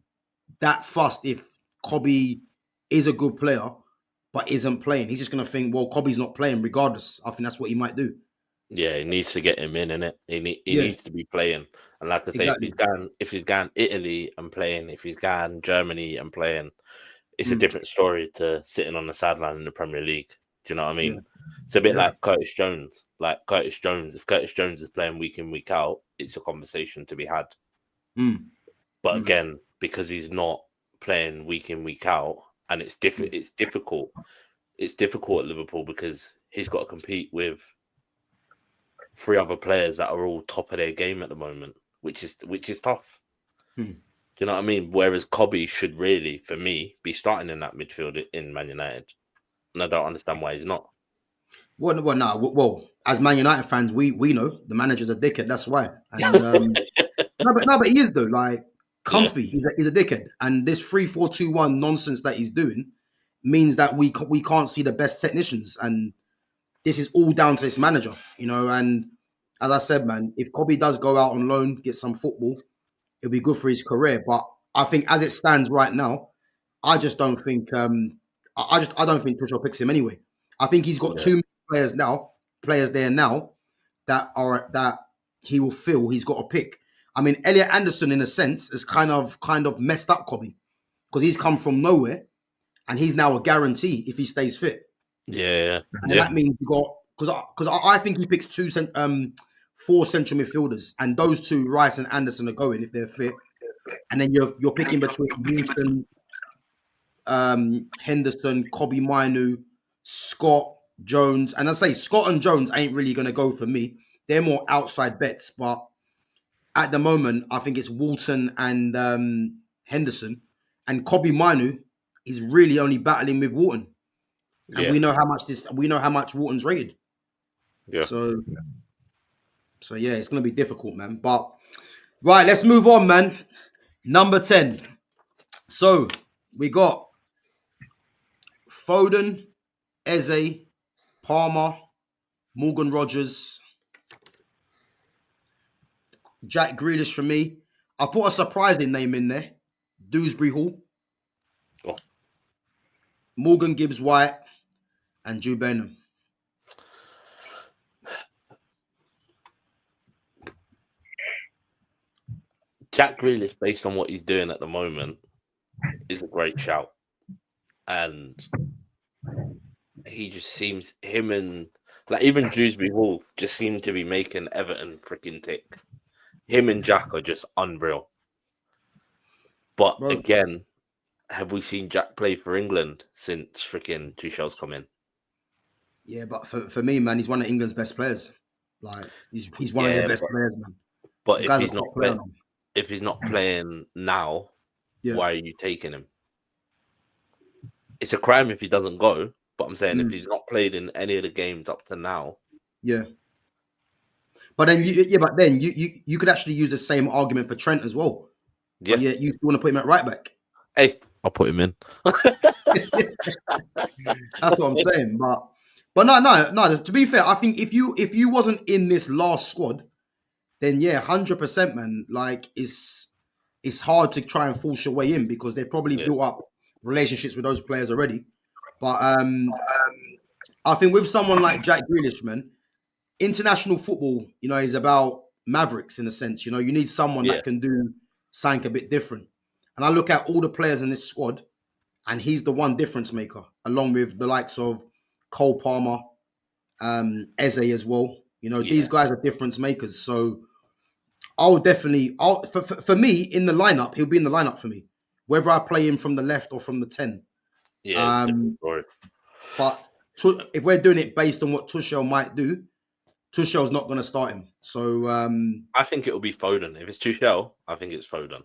that fussed if Kobe is a good player but isn't playing? He's just going to think, well, Kobe's not playing regardless. I think that's what he might do. Yeah, he needs to get him in, innit? He Yeah, needs to be playing. And like I say, exactly. if he's gone Italy and playing, if he's gone Germany and playing, it's a Mm, different story to sitting on the sideline in the Premier League. Do you know what I yeah, mean? It's a bit yeah. like Curtis Jones. Like Curtis Jones, if Curtis Jones is playing week in, week out, it's a conversation to be had. Mm, But mm, again, because he's not playing week in, week out, and it's mm. difficult. It's difficult at Liverpool because he's got to compete with three other players that are all top of their game at the moment, which is tough. Hmm. Do you know what I mean? Whereas Kobe should really, for me, be starting in that midfield in Man United, and I don't understand why he's not. Well, as Man United fans, we know the manager's a dickhead. That's why. And no, but he is though. Like Yeah, comfy, he's a dickhead. And this 3-4-2-1 nonsense that he's doing means that we can't see the best technicians, and this is all down to this manager, you know. And as I said, man, if Kobe does go out on loan, get some football, it'll be good for his career. But I think as it stands right now, I just don't think I don't think Tuchel picks him anyway. I think he's got yeah, too many players there now that he will feel he's got to pick. I mean, Elliot Anderson, in a sense, has kind of messed up Kobe because he's come from nowhere and he's now a guarantee if he stays fit. yeah, And yeah, that means you got because I think he picks four central midfielders, and those two, Rice and Anderson, are going if they're fit. And then you're picking between Houston, Henderson, Kobe Mainu, Scott, Jones. And I say Scott and Jones ain't really going to go for me. They're more outside bets. But at the moment, I think it's Walton and Henderson. And Kobe Mainu is really only battling with Walton. And yeah, we know how much Walton's rated. yeah. So yeah, it's going to be difficult, man. But right, let's move on, man. Number 10. So we got Foden, Eze, Palmer, Morgan Rogers, Jack Grealish for me. I put a surprising name in there. Dewsbury Hall, Oh, Morgan Gibbs White, and Jude Bellingham. Jack Grealish, based on what he's doing at the moment, is a great shout, and he just seems him and like even Dewsbury Hall just seem to be making Everton freaking tick. Him and Jack are just unreal. But Bro, again, have we seen Jack play for England since freaking Tuchel's come in? yeah, but for me, man, he's one of England's best players. Like he's one of their Yeah, best players, man. but The guy's a top player now. if he's not playing now, Yeah. why are you taking him? It's a crime if he doesn't go. But I'm saying if Mm, he's not played in any of the games up to now, yeah. But then you could actually use the same argument for Trent as well. But yeah. yeah, you want to put him at right back. Hey, I'll put him in. That's what I'm saying. But no. To be fair, I think if you wasn't in this last squad, then yeah, 100%, man. Like it's hard to try and force your way in because they've probably Yeah, built up relationships with those players already. But I think with someone like Jack Grealish, man, international football, is about mavericks in a sense. You need someone yeah, that can do something a bit different. And I look at all the players in this squad, and he's the one difference maker, along with the likes of Cole Palmer, Eze as well. These guys are difference makers. So I'll definitely, for me in the lineup, he'll be in the lineup for me, whether I play him from the left or from the 10. Yeah, it's a different story. But if we're doing it based on what Tuchel might do, Tuchel's not going to start him. So I think it'll be Foden. If it's Tuchel, I think it's Foden.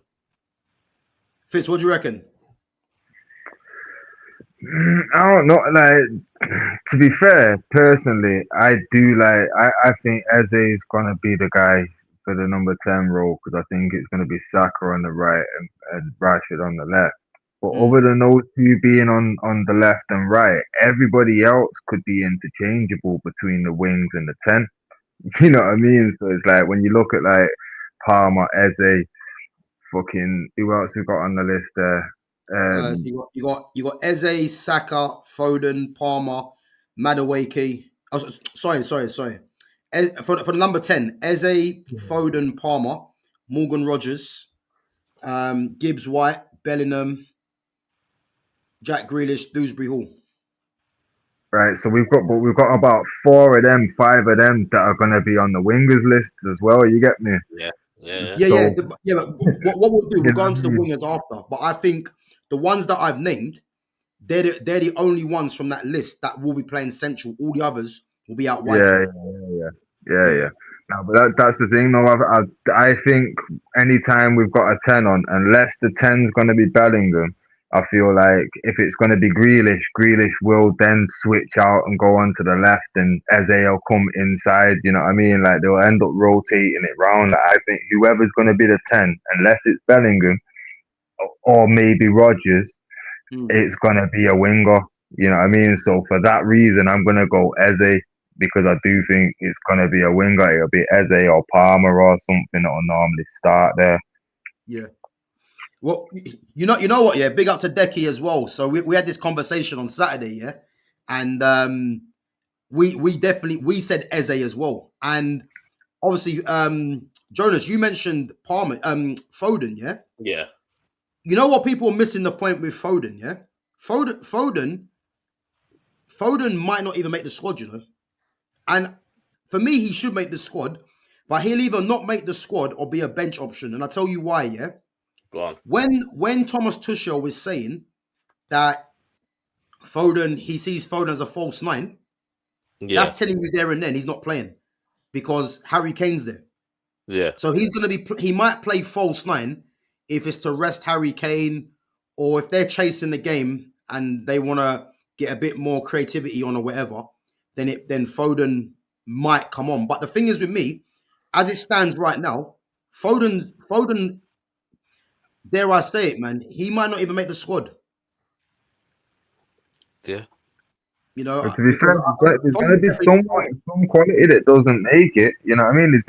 Fitz, what do you reckon? I don't know. Like, to be fair, personally, I do like. I think Eze is gonna be the guy for the number 10 role because I think it's gonna be Saka on the right and Rashford on the left. But other than those two being on the left and right, everybody else could be interchangeable between the wings and the 10. You know what I mean? So it's like when you look at like Palmer, Eze, fucking who else we got on the list there? You got Eze, Saka, Foden, Palmer, Madueke. Oh, sorry. For the number 10, Eze, Foden, Palmer, Morgan Rogers, Gibbs White, Bellingham, Jack Grealish, Dewsbury Hall. Right, so we've got about 5 of them that are gonna be on the wingers list as well. You get me? Yeah. Yeah. But what we'll do, we'll go into the Yeah. wingers after. But I think the ones that I've named, they're the only ones from that list that will be playing central. All the others will be out wide for me. Yeah. No, but that's the thing, though. I think anytime we've got a 10 on, unless the 10's going to be Bellingham, I feel like if it's going to be Grealish will then switch out and go on to the left, and Eze will come inside. You know what I mean? Like they'll end up rotating it round. Like, I think whoever's going to be the 10, unless it's Bellingham or maybe Rodgers, it's gonna be a winger. You know what I mean? So for that reason, I'm gonna go Eze because I do think it's gonna be a winger. It'll be Eze or Palmer or something that'll normally start there. Yeah. Well, you know what? Yeah, big up to Decky as well. So we had this conversation on Saturday, yeah, and we said Eze as well, and obviously Jonas, you mentioned Palmer, Foden, yeah. Yeah. You know what people are missing the point with Foden, yeah. Foden might not even make the squad, and for me, he should make the squad, but he'll either not make the squad or be a bench option, and I'll tell you why, yeah. Go on. When Thomas Tuchel was saying that he sees Foden as a false 9, that's telling you there and then he's not playing because Harry Kane's there. Yeah. So he might play false 9 if it's to rest Harry Kane or if they're chasing the game and they want to get a bit more creativity on or whatever, then Foden might come on. But the thing is with me, as it stands right now, Foden, dare I say it, man, he might not even make the squad. Yeah. But to be fair, there's gonna be some quality that doesn't make it. You know what I mean?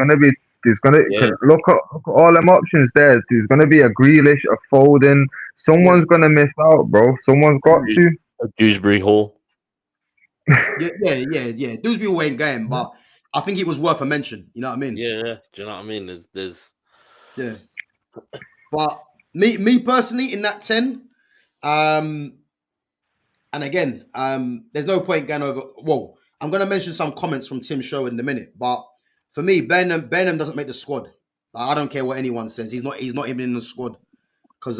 Look at all them options there. There's gonna be a Grealish, a Foden. Someone's gonna miss out, bro. Someone's got to. Dewsbury Hall. Yeah. Dewsbury Hall ain't going, but I think it was worth a mention. You know what I mean? Yeah. Do you know what I mean? There's. Yeah. But me personally in that 10, and again, there's no point going over. Well, I'm going to mention some comments from Tim Show in a minute, but for me, Benham doesn't make the squad. I don't care what anyone says. He's not even in the squad because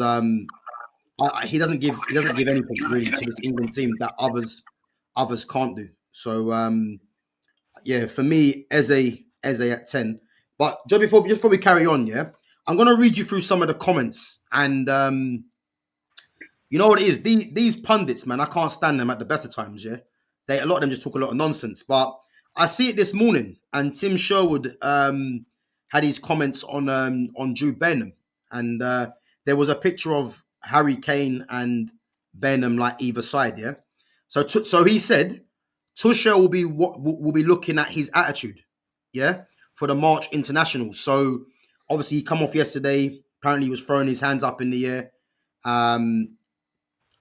he doesn't give anything really to this England team that others can't do. So yeah, for me, Eze at 10. But just before we carry on, yeah, I'm going to read you through some of the comments and. You know what it is? These pundits, man, I can't stand them at the best of times, yeah? A lot of them just talk a lot of nonsense. But I see it this morning, and Tim Sherwood had his comments on Jude Bellingham. And there was a picture of Harry Kane and Bellingham like either side, yeah? So he said, Tuchel will be looking at his attitude, yeah, for the March International. So obviously he come off yesterday. Apparently he was throwing his hands up in the air.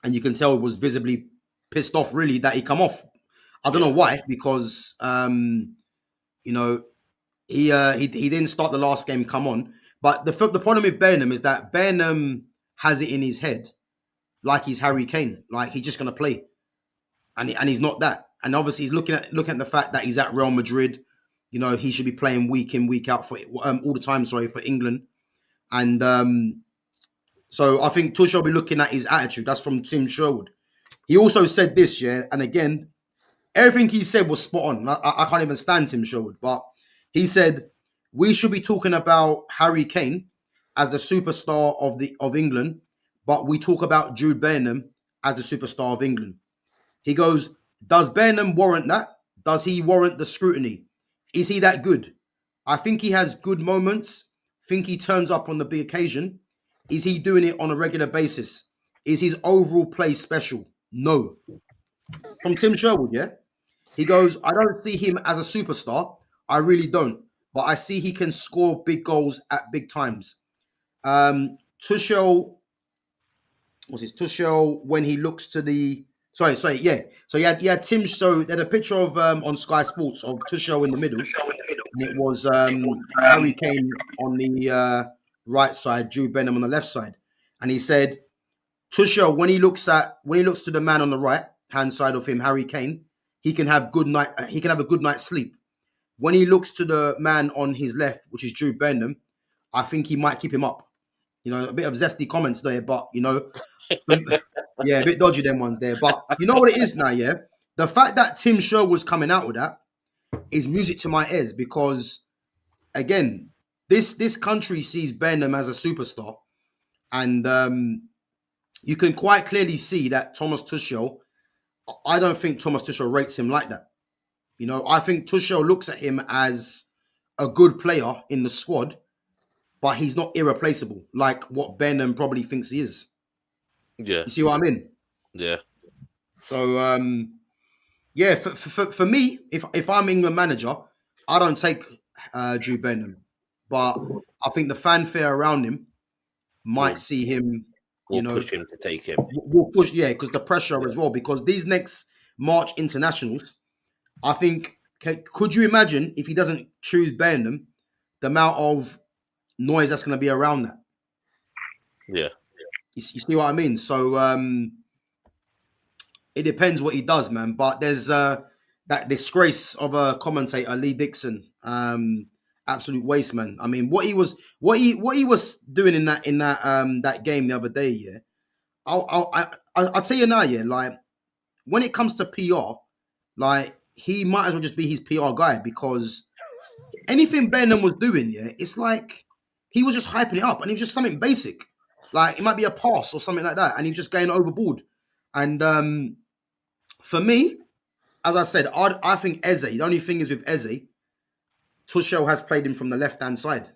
And you can tell he was visibly pissed off, really, that he come off. I don't know why, because he didn't start the last game, come on. But the problem with Bellingham is that Bellingham has it in his head like he's Harry Kane, like he's just going to play, and he's not that. And obviously, he's looking at the fact that he's at Real Madrid. You know, he should be playing week in, week out for all the time. Sorry, for England, and so I think Tuchel will be looking at his attitude. That's from Tim Sherwood. He also said this, yeah, and again, everything he said was spot on. I can't even stand Tim Sherwood, but he said we should be talking about Harry Kane as the superstar of England, but we talk about Jude Bellingham as the superstar of England. He goes, does Bellingham warrant that? Does he warrant the scrutiny? Is he that good? I think he has good moments. Think he turns up on the big occasion. Is he doing it on a regular basis? Is his overall play special? No. From Tim Sherwood, yeah? He goes, I don't see him as a superstar. I really don't. But I see he can score big goals at big times. Tuchel, Tuchel, when he looks to the... Sorry, yeah. So he had Tim, so they had a picture of, on Sky Sports, of Tuchel in the middle. And it was Harry Kane on the right side, Jude Bellingham on the left side. And he said, Tuchel, when he looks to the man on the right hand side of him, Harry Kane, he can have a good night's sleep. When he looks to the man on his left, which is Jude Bellingham, I think he might keep him up. You know, a bit of zesty comments there, but you know, yeah, a bit dodgy them ones there. But you know what it is now, yeah? The fact that Tim Sherwood was coming out with that is music to my ears, because again, this country sees Bellingham as a superstar, and you can quite clearly see that Thomas Tuchel, I don't think Thomas Tuchel rates him like that. You know, I think Tuchel looks at him as a good player in the squad, but he's not irreplaceable like what Bellingham probably thinks he is. Yeah. You see what I mean? Yeah. So, yeah, for me, if I'm England manager, I don't take Jude Bellingham, but I think the fanfare around him might see him. We'll push him to take him. We'll push, yeah, because the pressure as well. Because these next March internationals, I think, could you imagine if he doesn't choose Bellingham, the amount of noise that's going to be around that? Yeah. You see what I mean? So it depends what he does, man. But there's that disgrace of a commentator, Lee Dixon, absolute waste, man. I mean, what he was doing in that game the other day, yeah. I'll tell you now, yeah. Like when it comes to PR, like he might as well just be his PR guy, because anything Bellingham was doing, yeah, it's like he was just hyping it up, and it was just something basic, like it might be a pass or something like that, and he was just going overboard. And for me, as I said, I think Eze. The only thing is with Eze, Tuchel has played him from the left-hand side.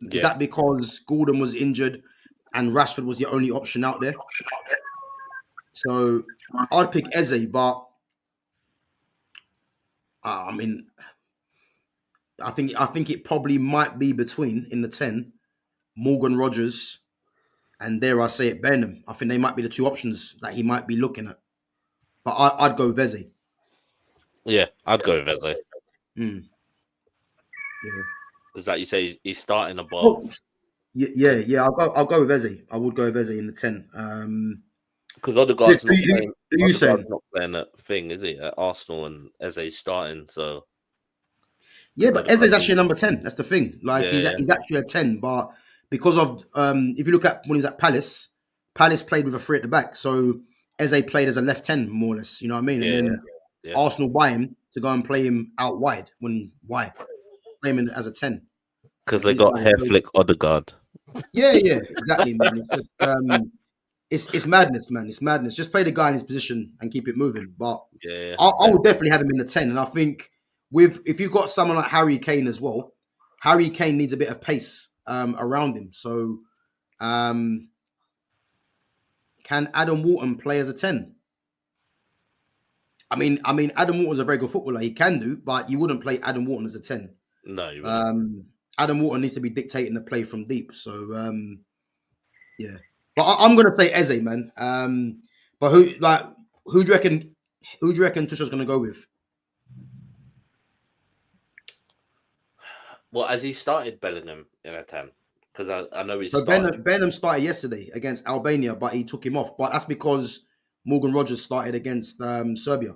Is that because Gordon was injured and Rashford was the only option out there? So I'd pick Eze, but I mean, I think it probably might be between, in the 10, Morgan Rogers and, dare I say it, Bellingham. I think they might be the two options that he might be looking at. But I'd go with Eze. Yeah, I'd go with Eze. Yeah. Is that you say he's starting above? Yeah. I'll go with Eze. I would go with Eze in the 10. Because Odegaard's not playing. You saying? Not playing that thing, is he? At Arsenal, and Eze's starting. So yeah, but Eze's actually a number 10. That's the thing. Like he's actually a 10, but because of if you look at when he was at Palace played with a 3 at the back. So Eze played as a left 10, more or less. You know what I mean? Yeah, and then Arsenal buy him to go and play him out wide. Why? Play him as a 10. Because they got hair flick Odegaard. Yeah, exactly, man. It's just, it's madness, man. It's madness. Just play the guy in his position and keep it moving. But I would definitely have him in the 10. And I think if you've got someone like Harry Kane as well, Harry Kane needs a bit of pace around him. So can Adam Wharton play as a 10? I mean, Adam Wharton's a very good footballer. He can do, but you wouldn't play Adam Wharton as a 10. No, you wouldn't. Adam Wharton needs to be dictating the play from deep. So yeah. But I'm gonna say Eze, man. But who do you reckon Tuchel's gonna go with? Well, as he started Bellingham in a 10, because I know he's So started. Benham started yesterday against Albania, but he took him off. But that's because Morgan Rogers started against Serbia.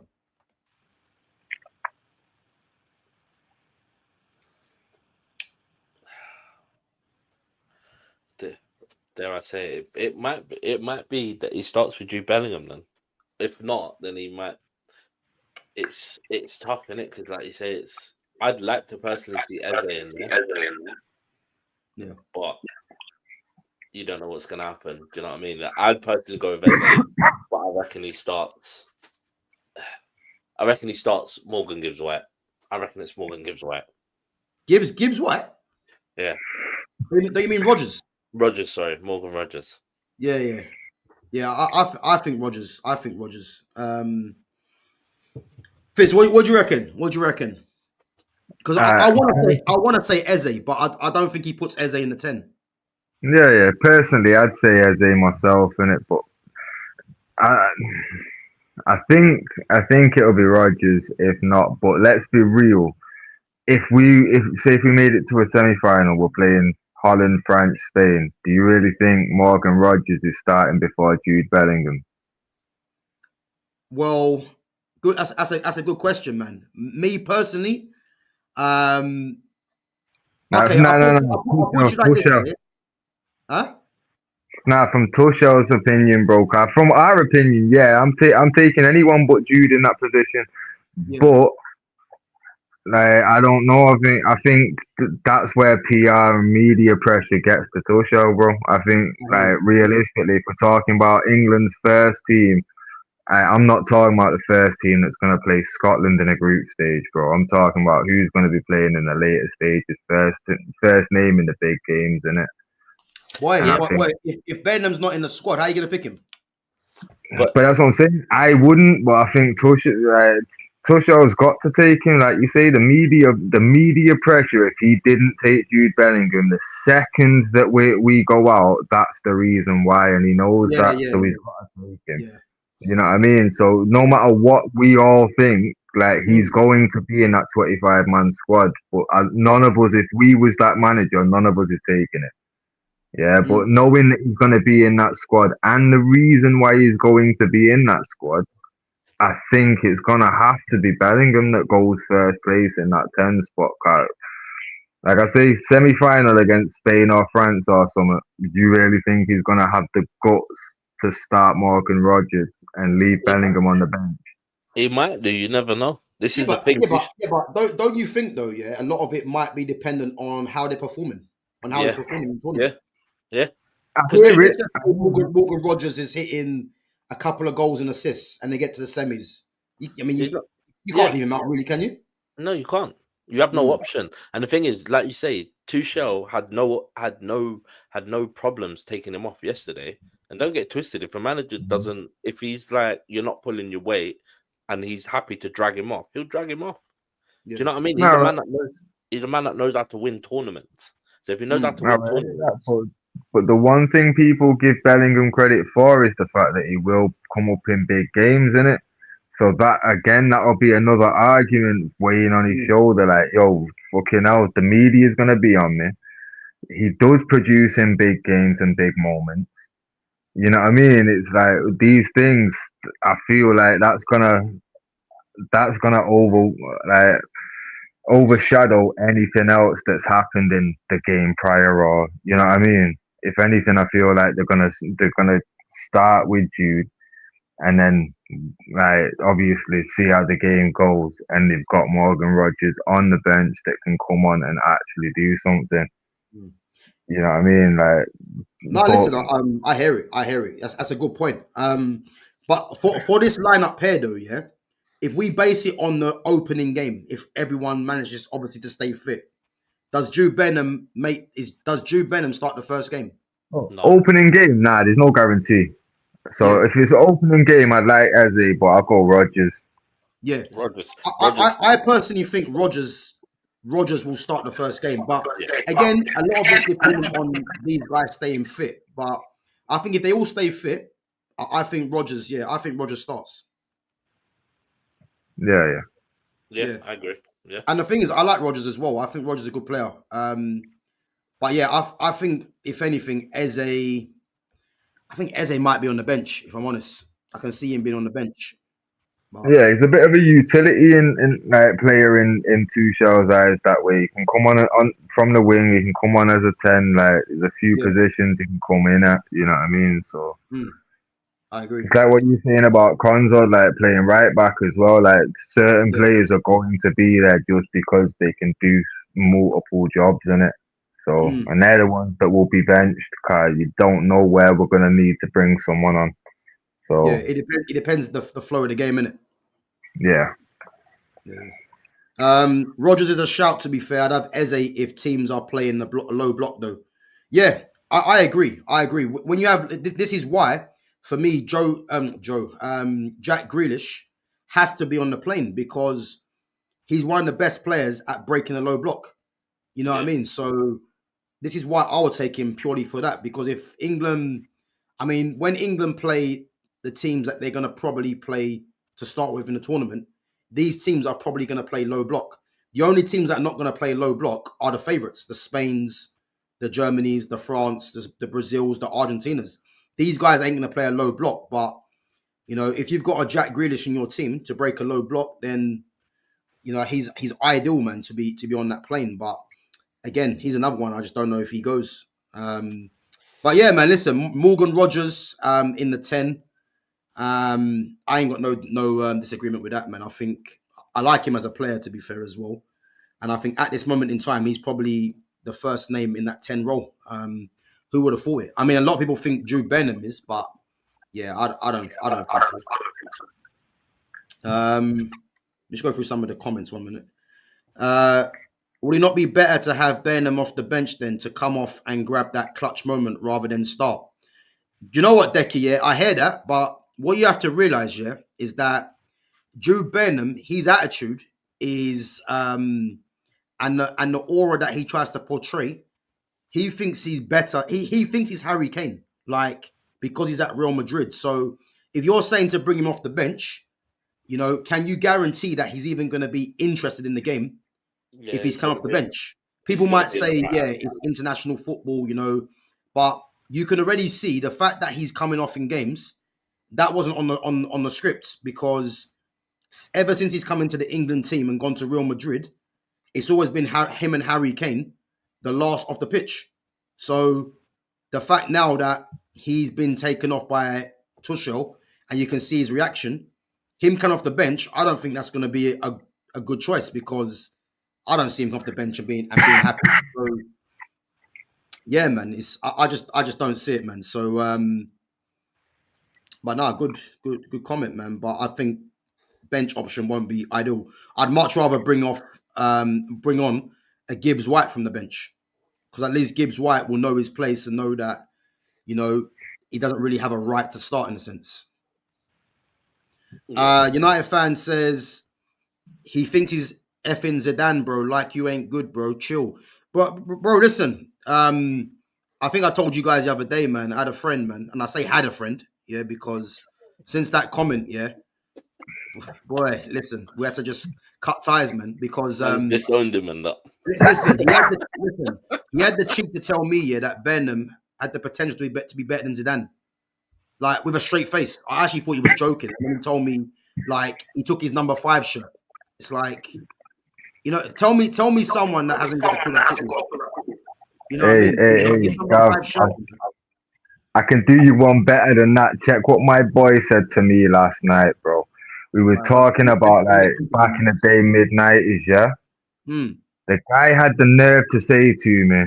Dare I say it might be that he starts with Jude Bellingham then. If not, then he might. It's tough, isn't it? Because like you say, I'd like to personally see Eze in there. Yeah, but you don't know what's gonna happen. Do you know what I mean? Like, I'd personally go with Eze, but I reckon he starts. Morgan Gibbs White. I reckon it's Morgan Gibbs White. Gibbs what? Yeah. Do you mean Rogers? Rogers, sorry, Morgan Rogers. Yeah. I think Rogers. Fitz, what do you reckon? What do you reckon? Because I want to say Eze, but I don't think he puts Eze in the 10. Yeah. Personally, I'd say Eze myself in it, but I, I think it'll be Rodgers if not. But let's be real. If we made it to a semi-final, we're playing Holland, France, Spain. Do you really think Morgan Rogers is starting before Jude Bellingham? Well, good. That's a good question, man. Me personally, okay. I'll put you like this, Tuchel. yeah? Huh? Nah, from Tuchel's opinion, bro. 'Cause from our opinion, yeah, I'm taking anyone but Jude in that position. Yeah. But like, I don't know. I think that's where PR and media pressure gets to Tuchel, bro. I think, like, realistically, if we're talking about England's first team, I'm not talking about the first team that's going to play Scotland in a group stage, bro. I'm talking about who's going to be playing in the later stages, first name in the big games, innit? Boy, And I think, if Bennham's not in the squad, how are you gonna pick him? But but that's what I'm saying. I wouldn't, but I think Tuchel's got to take him. Like you say, the media pressure. If he didn't take Jude Bellingham, the second that we go out, that's the reason why, and he knows Yeah, that, yeah, so yeah, he's got to take him. yeah. You know what I mean? So no matter what we all think, like, he's going to be in that 25-man squad. But none of us, if we was that manager, none of us is taking it. Yeah, but knowing that he's going to be in that squad, and the reason why he's going to be in that squad, I think it's going to have to be Bellingham that goes first place in that 10 spot. Like I say, semi-final against Spain or France or something, do you really think he's going to have the guts to start Morgan Rogers and leave Bellingham on the bench? he might do. You never know. This Yeah, is the but thing. don't you think though? Yeah, a lot of it might be dependent on how they're performing, in the tournament. Yeah. I Because hear it. Morgan Rogers is hitting a couple of goals and assists, and they get to the semis. You can't leave him out, really, can you? No, you can't. You have no option. And the thing is, like you say, Tuchel had no problems taking him off yesterday. And don't get twisted. If a manager doesn't, if he's like, you're not pulling your weight, and he's happy to drag him off, he'll drag him off. Yeah. Do you know what I mean? No, He's a man that knows how to win tournaments. So if he knows how to win tournaments, but the one thing people give Bellingham credit for is the fact that he will come up in big games, innit? So that, again, that'll be another argument weighing on his shoulder. Like, yo, fucking hell, the media's gonna be on me. He does produce in big games and big moments. You know what I mean? It's like these things. I feel like that's gonna like overshadow anything else that's happened in the game prior, or you know what I mean. If anything, I feel like they're gonna start with Jude, and then, like, obviously see how the game goes, and they've got Morgan Rogers on the bench that can come on and actually do something. You know what I mean? Like, No, but listen, I hear it. That's a good point. But for this lineup pair though, yeah, if we base it on the opening game, if everyone manages obviously to stay fit, does Jude Benham start the first game? no. opening game, nah, there's no guarantee. Yeah, So if it's an opening game, I'd like Eze, but I'll go Rogers. yeah. Rogers. I personally think Rogers will start the first game, but again, a lot of it depending on these guys staying fit. But I think if they all stay fit, I think Rogers. Yeah, I think Rogers starts. Yeah. Yeah, Yeah, I agree. Yeah. and the thing is, I like Rogers as well. I think Rogers is a good player. But yeah, I think if anything, I think Eze might be on the bench. If I'm honest, I can see him being on the bench. But Yeah, he's a bit of a utility in like player in Tuchel's eyes that way. He can come on from the wing, he can come on as a 10, like there's a few yeah, positions he can come in at, you know what I mean? So I agree. it's like what you're saying about Conzo, like playing right back as well. Like certain Yeah, players are going to be there just because they can do multiple jobs in it. So, and they're the ones that will be benched because you don't know where we're gonna need to bring someone on. yeah. So, It depends the flow of the game, innit? yeah, Yeah. Rogers is a shout. To be fair, I'd have Eze if teams are playing the low block though. Yeah, I agree. I agree. When you have this is why for me, Jack Grealish has to be on the plane because he's one of the best players at breaking a low block. You know what I Yeah, mean? So this is why I would take him purely for that. Because if England, I mean, when England play the teams that they're going to probably play to start with in the tournament, these teams are probably going to play low block. The only teams that are not going to play low block are the favourites, the Spains, the Germanys, the France, the Brazils, the Argentinas. These guys ain't going to play a low block. But, you know, if you've got a Jack Grealish in your team to break a low block, then, you know, he's ideal, man, to be on that plane. But again, he's another one. I just don't know if he goes. But yeah, man, listen, Morgan Rogers in the 10. I ain't got no disagreement with that, man. I think I like him as a player, to be fair, as well. And I think at this moment in time, he's probably the first name in that 10 role. Who would have thought it? I mean, a lot of people think Jude Benham is, but yeah, I don't think so. Let's go through some of the comments 1 minute. Would it not be better to have Benham off the bench then to come off and grab that clutch moment rather than start? Do you know what, Decky? Yeah, I hear that, but what you have to realize, yeah, is that Jude Benham, his attitude is and the aura that he tries to portray, he thinks he's better. He thinks he's Harry Kane, like because he's at Real Madrid. So if you're saying to bring him off the bench, you know, can you guarantee that he's even going to be interested in the game yeah. if he's come off the bench? People He's gonna might be in the say, yeah, back. it's international football, you know, but you can already see the fact that he's coming off in games that wasn't on the script because ever since he's come into the England team and gone to Real Madrid, it's always been him and Harry Kane, the last off the pitch. So the fact now that he's been taken off by Tuchel and you can see his reaction, him coming off the bench, I don't think that's going to be a good choice because I don't see him off the bench and being happy. So yeah, man, I just don't see it, man. So but no, good comment, man. But I think bench option won't be ideal. I'd much rather bring on a Gibbs White from the bench because at least Gibbs White will know his place and know that you know he doesn't really have a right to start in a sense. Yeah, United fan says he thinks he's effing Zidane, bro. Like you ain't good, bro. Chill. But bro, listen. I think I told you guys the other day, man. I had a friend, man, and I say had a friend, yeah, because since that comment, yeah, boy, listen, we had to just cut ties, man, because man's disowned him and that. listen, he had the cheek to tell me, yeah, that Benham had the potential to be better than Zidane, like with a straight face. I actually thought he was joking, and then he told me like he took his number 5 shirt. It's like, you know, tell me someone that hasn't got a clue about football. You know what I hey, mean? hey, He took hey, his number Gav, 5 shirt. I can do you one better than that. Check what my boy said to me last night, bro. We was Right, talking about like back in the day, mid-90s, yeah? Hmm. The guy had the nerve to say to me,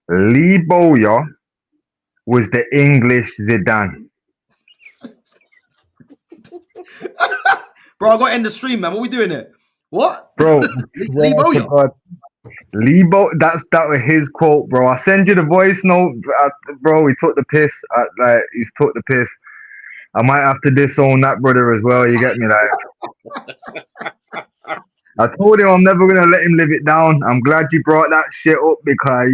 Lee Bowyer was the English Zidane. Bro, I got to end the stream, man. What we doing here? What? Bro, I Lee swear to Bowyer. God. That was his quote, bro. I'll send you the voice note, bro. He took the piss. He's took the piss. I might have to disown that brother as well. You get me? Like, I told him I'm never gonna let him live it down. I'm glad you brought that shit up because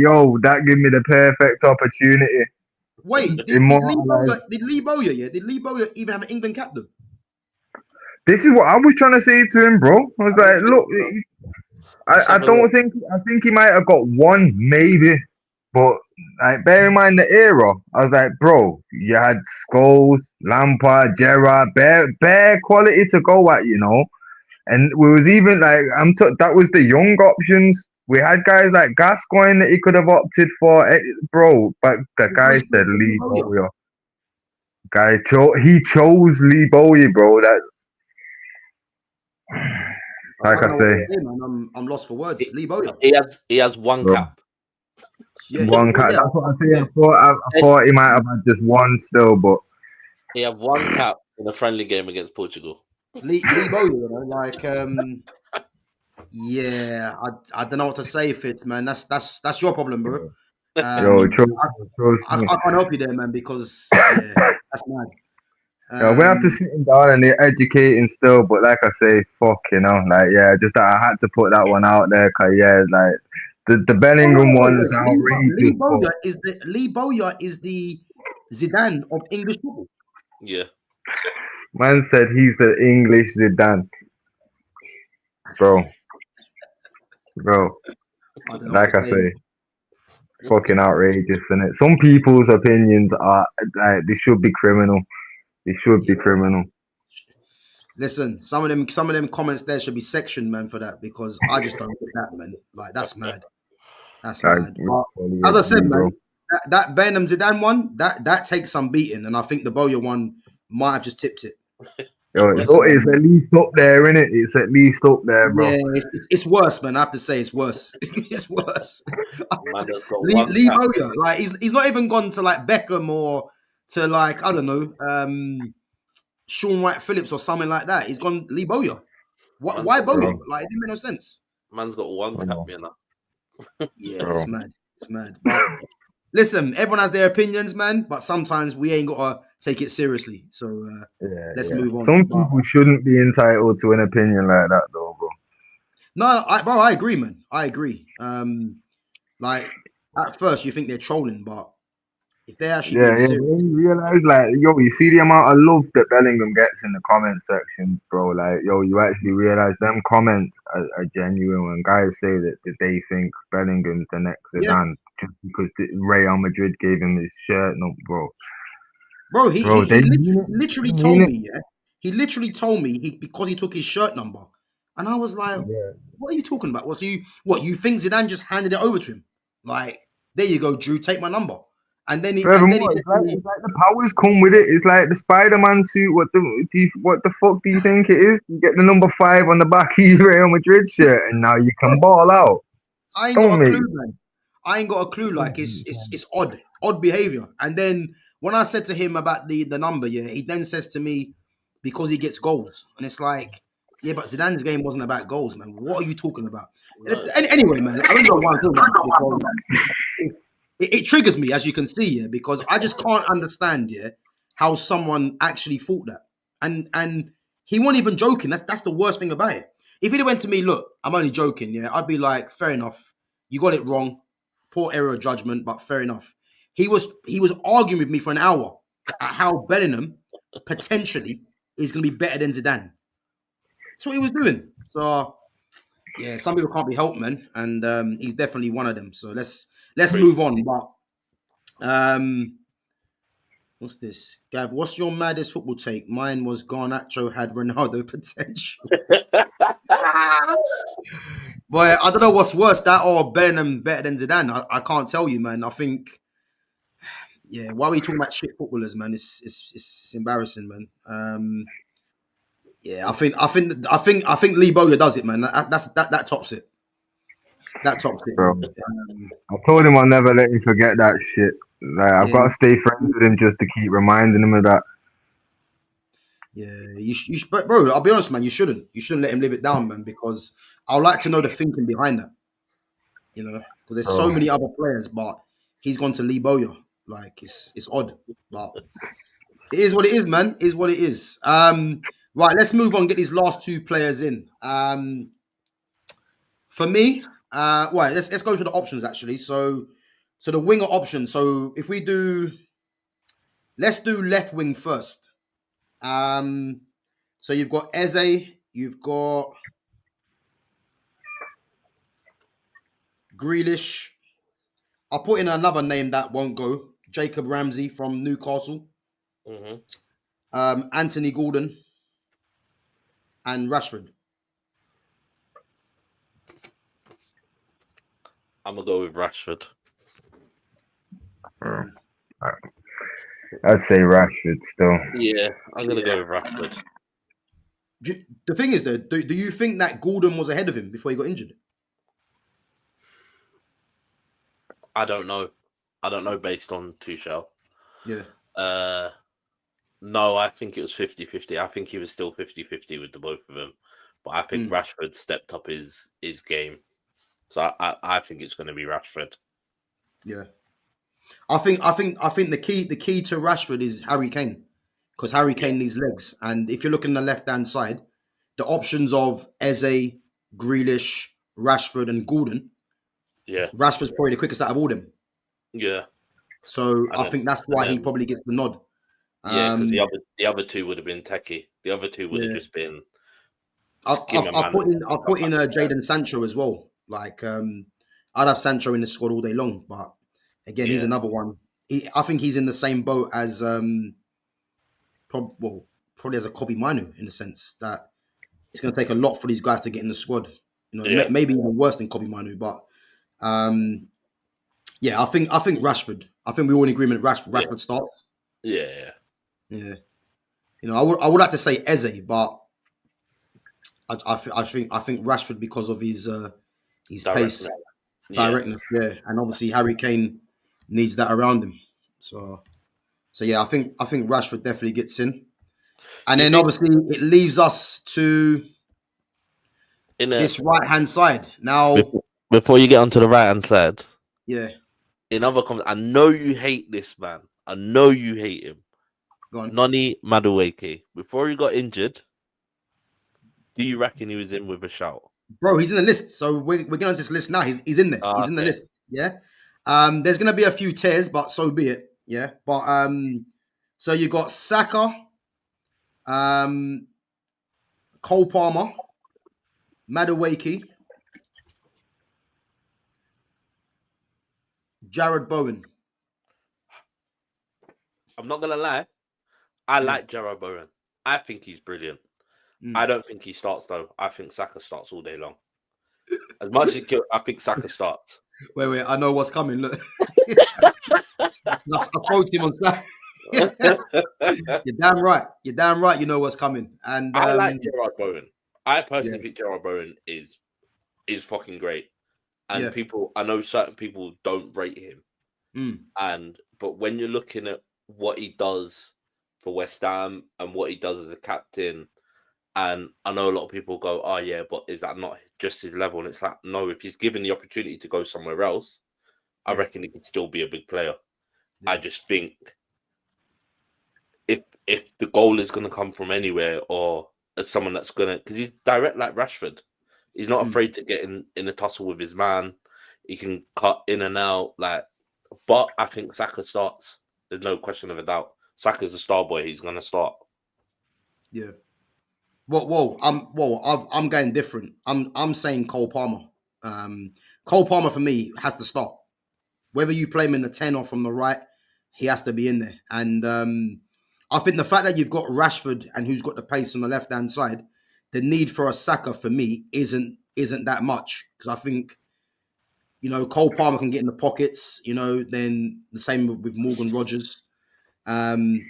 that gave me the perfect opportunity. Wait, Immortalized. Did Lee Bowyer, yeah? Did Lee Bowyer even have an England cap though? This is what I was trying to say to him, bro. I was I don't like, think look, so. Let's I have a look. don't think I think he might have got one, maybe. But like, bear in mind the era. I was like, bro, you had Scholes, Lampard, Gerrard, bare quality to go at, And we was even like, that was the young options. We had guys like Gascoigne that he could have opted for, bro. But the What guy is said Lee Lee Bowyer? Bowyer. He chose Lee Bowyer, bro. That, I like don't I know what to say, say, man. I'm lost for words. Lee Bowyer. He has one bro. cap. Yeah, One well, cat. yeah, That's what I say. yeah. I thought he might have had just one still, but He had one cap in a friendly game against Portugal. Lee Bowyer, like yeah, I don't know what to say, Fitz, man. That's your problem, bro. yo, Um, trust I me. can't help you there, man, because yeah, that's mad. Yeah, we have to sit him down and they're educating still, but like I say, like yeah, just that I had to put that one out there, cause yeah, like the Oh, Bellingham one's wait. outrageous, but Lee Bowyer is the Zidane of English football. Yeah. man said he's the English Zidane, bro. I don't know what Like to I say. say, fucking outrageous, and it. Some people's opinions are like they should be criminal. They should Yeah. be criminal. Listen, some of them comments there should be sectioned, man, for that because I just don't get that, man. Like that's mad. That's I mad. But fully as I said, agree, bro. man, that Benham Zidane one, that takes some beating, and I think the Bowyer one might have just tipped it. Yo, it's at least up there, innit? It's at least up there, bro. Yeah, it's worse, man. I have to say it's worse. It's worse. Man has got one Lee cap. Bowyer, like he's not even gone to like Beckham or to like I don't know, Sean White Phillips or something like that. He's gone Lee Bowyer. Man's Why got Bowyer? one. Bro, Like it didn't make no sense. Man's got one cap, bro, you know. Yeah, bro. it's mad. It's mad. But listen, everyone has their opinions, man. But sometimes we ain't gotta take it seriously. So Yeah, let's yeah. move on. Some But people shouldn't be entitled to an opinion like that, though, bro. no, I agree, man. I agree. Like at first you think they're trolling, but if they're actually Yeah, being yeah. serious, When you realize, like, yo, you see the amount of love that Bellingham gets in the comment section, bro. Like, yo, you actually realize them comments are genuine when guys say that they think Bellingham's the next yeah, Zidane just because Real Madrid gave him his shirt, no, bro. bro. He he, Bro, he they literally, mean it. literally They told mean it. me, yeah. He literally told me because he took his shirt number, and I was like, Yeah. "What are you talking about? What you think Zidane just handed it over to him? Like, there you go, Drew, take my number." And then he Furthermore, said to me, it's like the powers come with it. It's like the Spider-Man suit. What the fuck do you think it is? You get the number 5 on the back of your Real Madrid shirt, and now you can ball out. I ain't Don't got a make. clue, man. I ain't got a clue. Like it's odd behavior. And then when I said to him about the number, yeah, he then says to me because he gets goals, and it's like, yeah, but Zidane's game wasn't about goals, man. What are you talking about? No. Anyway, man, I don't know why I'm talking about this because it triggers me, as you can see, yeah, because I just can't understand, yeah, how someone actually thought that, and he wasn't even joking. That's the worst thing about it. If he'd have went to me, look, I'm only joking, yeah, I'd be like, fair enough, you got it wrong, poor error of judgment, but fair enough. He was arguing with me for an hour at how Bellingham potentially is going to be better than Zidane. That's what he was doing. So yeah, some people can't be helped, man, and he's definitely one of them. So let's Crazy. move on, but. What's this? Gav, what's your maddest football take? Mine was Garnacho had Ronaldo potential. Boy, I don't know what's worse, that or better than Zidane. I can't tell you, man. I think, yeah, why are we talking about shit footballers, man? It's embarrassing, man. Yeah, I think Lee Bowyer does it, man. That tops it. That tops it, Bro, man. I told him I'll never let him forget that shit. Like, I've Yeah, got to stay friends with him just to keep reminding him of that. yeah, but bro, I'll be honest, man. You shouldn't let him live it down, man. Because I'd like to know the thinking behind that. Because there's so Bro, many other players, but he's gone to Lee Bowyer. Like it's odd, but it is what it is, man. It is what it is. Right, let's move on. Get these last two players in. For me, right, let's go to the options actually. So the winger option. So if we do, let's do left wing first. Um, so you've got Eze, you've got Grealish, I'll put in another name that won't go. Jacob Ramsey from Newcastle, Mm-hmm. Anthony Gordon, and Rashford. I'm gonna go with Rashford. Mm. I'd say Rashford still. Yeah, I'm gonna go with Rashford. The thing is, though, do you think that Gordon was ahead of him before he got injured? I don't know. I don't know based on Tuchel. Yeah. No, I think it was 50-50. I think he was still 50-50 with the both of them. But I think Rashford stepped up his game. So I think it's going to be Rashford. Yeah. I think the key to Rashford is Harry Kane. Because Harry Kane needs legs. And if you're looking at the left-hand side, the options of Eze, Grealish, Rashford, and Gordon, Yeah. Rashford's probably the quickest out of all them. Yeah. So I think that's why he probably gets the nod. Yeah, because the other two would have been techie. The other two would have just been I've put in Jaden Jadon Sancho as well. Like I'd have Sancho in the squad all day long, but again, he's another one. I think he's in the same boat as probably as a Kobe Manu in the sense that it's going to take a lot for these guys to get in the squad. You know, maybe even worse than Kobe Manu, but yeah, I think Rashford. I think we're all in agreement. Rashford starts. Yeah. Yeah. You know, I would like to say Eze, but I think Rashford because of his pace, directness, and obviously Harry Kane needs that around him. So yeah, I think Rashford definitely gets in, and then obviously it leaves us to this right hand side now. Before you get onto the right hand side, Yeah, in other comments, I know you hate this man. I know you hate him. go on, Noni Madueke. Before he got injured, do you reckon he was in with a shout? bro. He's in the list, so we're going on this list now. He's in there. He's in the list. Yeah. There's going to be a few tears, but so be it. Yeah. But so you got Saka, Cole Palmer, Madueke, Jared Bowen. I'm not gonna lie. I like Jared Bowen. I think he's brilliant. I don't think he starts though. I think Saka starts all day long. As much as I think Saka starts. Wait, I know what's coming. Look, I spoke to him on Saturday. You're damn right. You're damn right. You know what's coming. And I like Gerard Bowen. I personally think Gerard Bowen is fucking great. And I know certain people don't rate him. But when you're looking at what he does for West Ham and what he does as a captain, and I know a lot of people go, "Oh yeah, but is that not just his level?" And it's like, no. If he's given the opportunity to go somewhere else, I reckon he could still be a big player. I just think if the goal is going to come from anywhere, or as someone that's going to, because he's direct like Rashford, he's not afraid to get in a tussle with his man. He can cut in and out, but I think Saka starts. There's no question of a doubt. Saka's the star boy. He's going to start. Yeah. I'm going different. I'm saying Cole Palmer. Cole Palmer for me has to start. Whether you play him in the 10 or from the right, he has to be in there. And I think the fact that you've got Rashford and who's got the pace on the left hand side, the need for a Saka for me isn't that much, because I think, you know, Cole Palmer can get in the pockets. You know, then the same with Morgan Rogers. And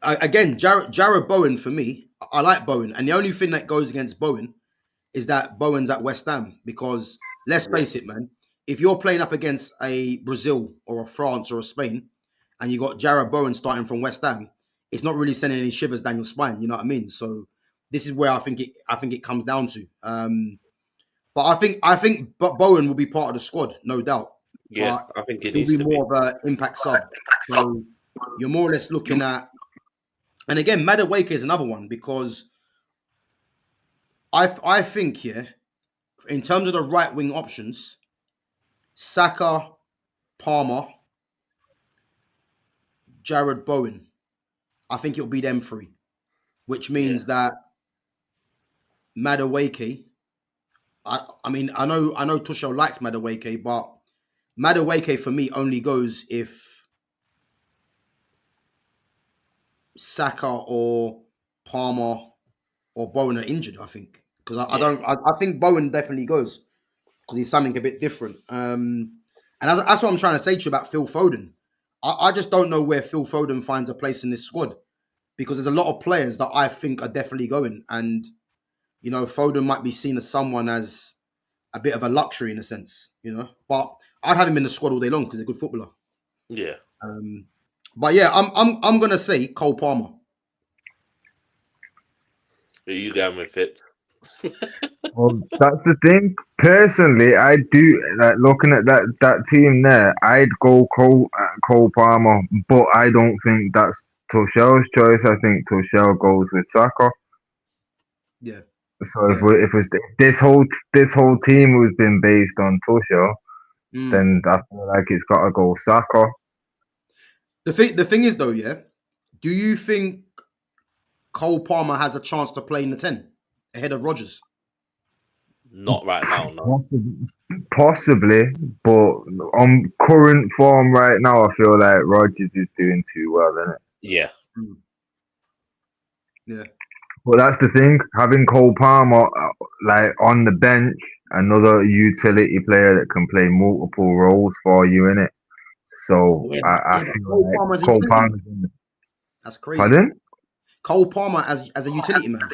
again, Jared Bowen for me, I like Bowen. And the only thing that goes against Bowen is that Bowen's at West Ham. Because let's face it, man, if you're playing up against a Brazil or a France or a Spain, and you got Jared Bowen starting from West Ham, it's not really sending any shivers down your spine. You know what I mean? So this is where I think it comes down to. But I think Bowen will be part of the squad, no doubt. Yeah, But I think it he'll needs be to be. more of an impact sub. So you're more or less looking at, and again, Madueke is another one, because I think in terms of the right wing options, Saka, Palmer, Jared Bowen, I think it'll be them three, which means that Madueke. I mean, I know Tuchel likes Madueke, but Madueke for me only goes if Saka or Palmer or Bowen are injured. I think because I think Bowen definitely goes because he's something a bit different. And that's what I'm trying to say to you about Phil Foden. I just don't know where Phil Foden finds a place in this squad because there's a lot of players that I think are definitely going, and Foden might be seen as someone as a bit of a luxury in a sense, But I'd have him in the squad all day long because he's a good footballer. Yeah. But yeah, I'm gonna say Cole Palmer. Who you going with, Fitz? Well, that's the thing. Personally, I do like looking at that team there. I'd go Cole Palmer, but I don't think that's Tuchel's choice. I think Tuchel goes with Saka. Yeah. So Yeah. if this whole team was been based on Tuchel, then I feel like it's got to go Saka. The thing is though, yeah. Do you think Cole Palmer has a chance to play in the 10 ahead of Rodgers? Not right now, no. Possibly, but on current form right now, I feel like Rodgers is doing too well, isn't it? Yeah. Yeah. But that's the thing, having Cole Palmer like on the bench, another utility player that can play multiple roles for you in it. So I but feel Cole like Palmer as a Cole utility Palmer's man. in the That's crazy. pardon? Cole Palmer as a utility man.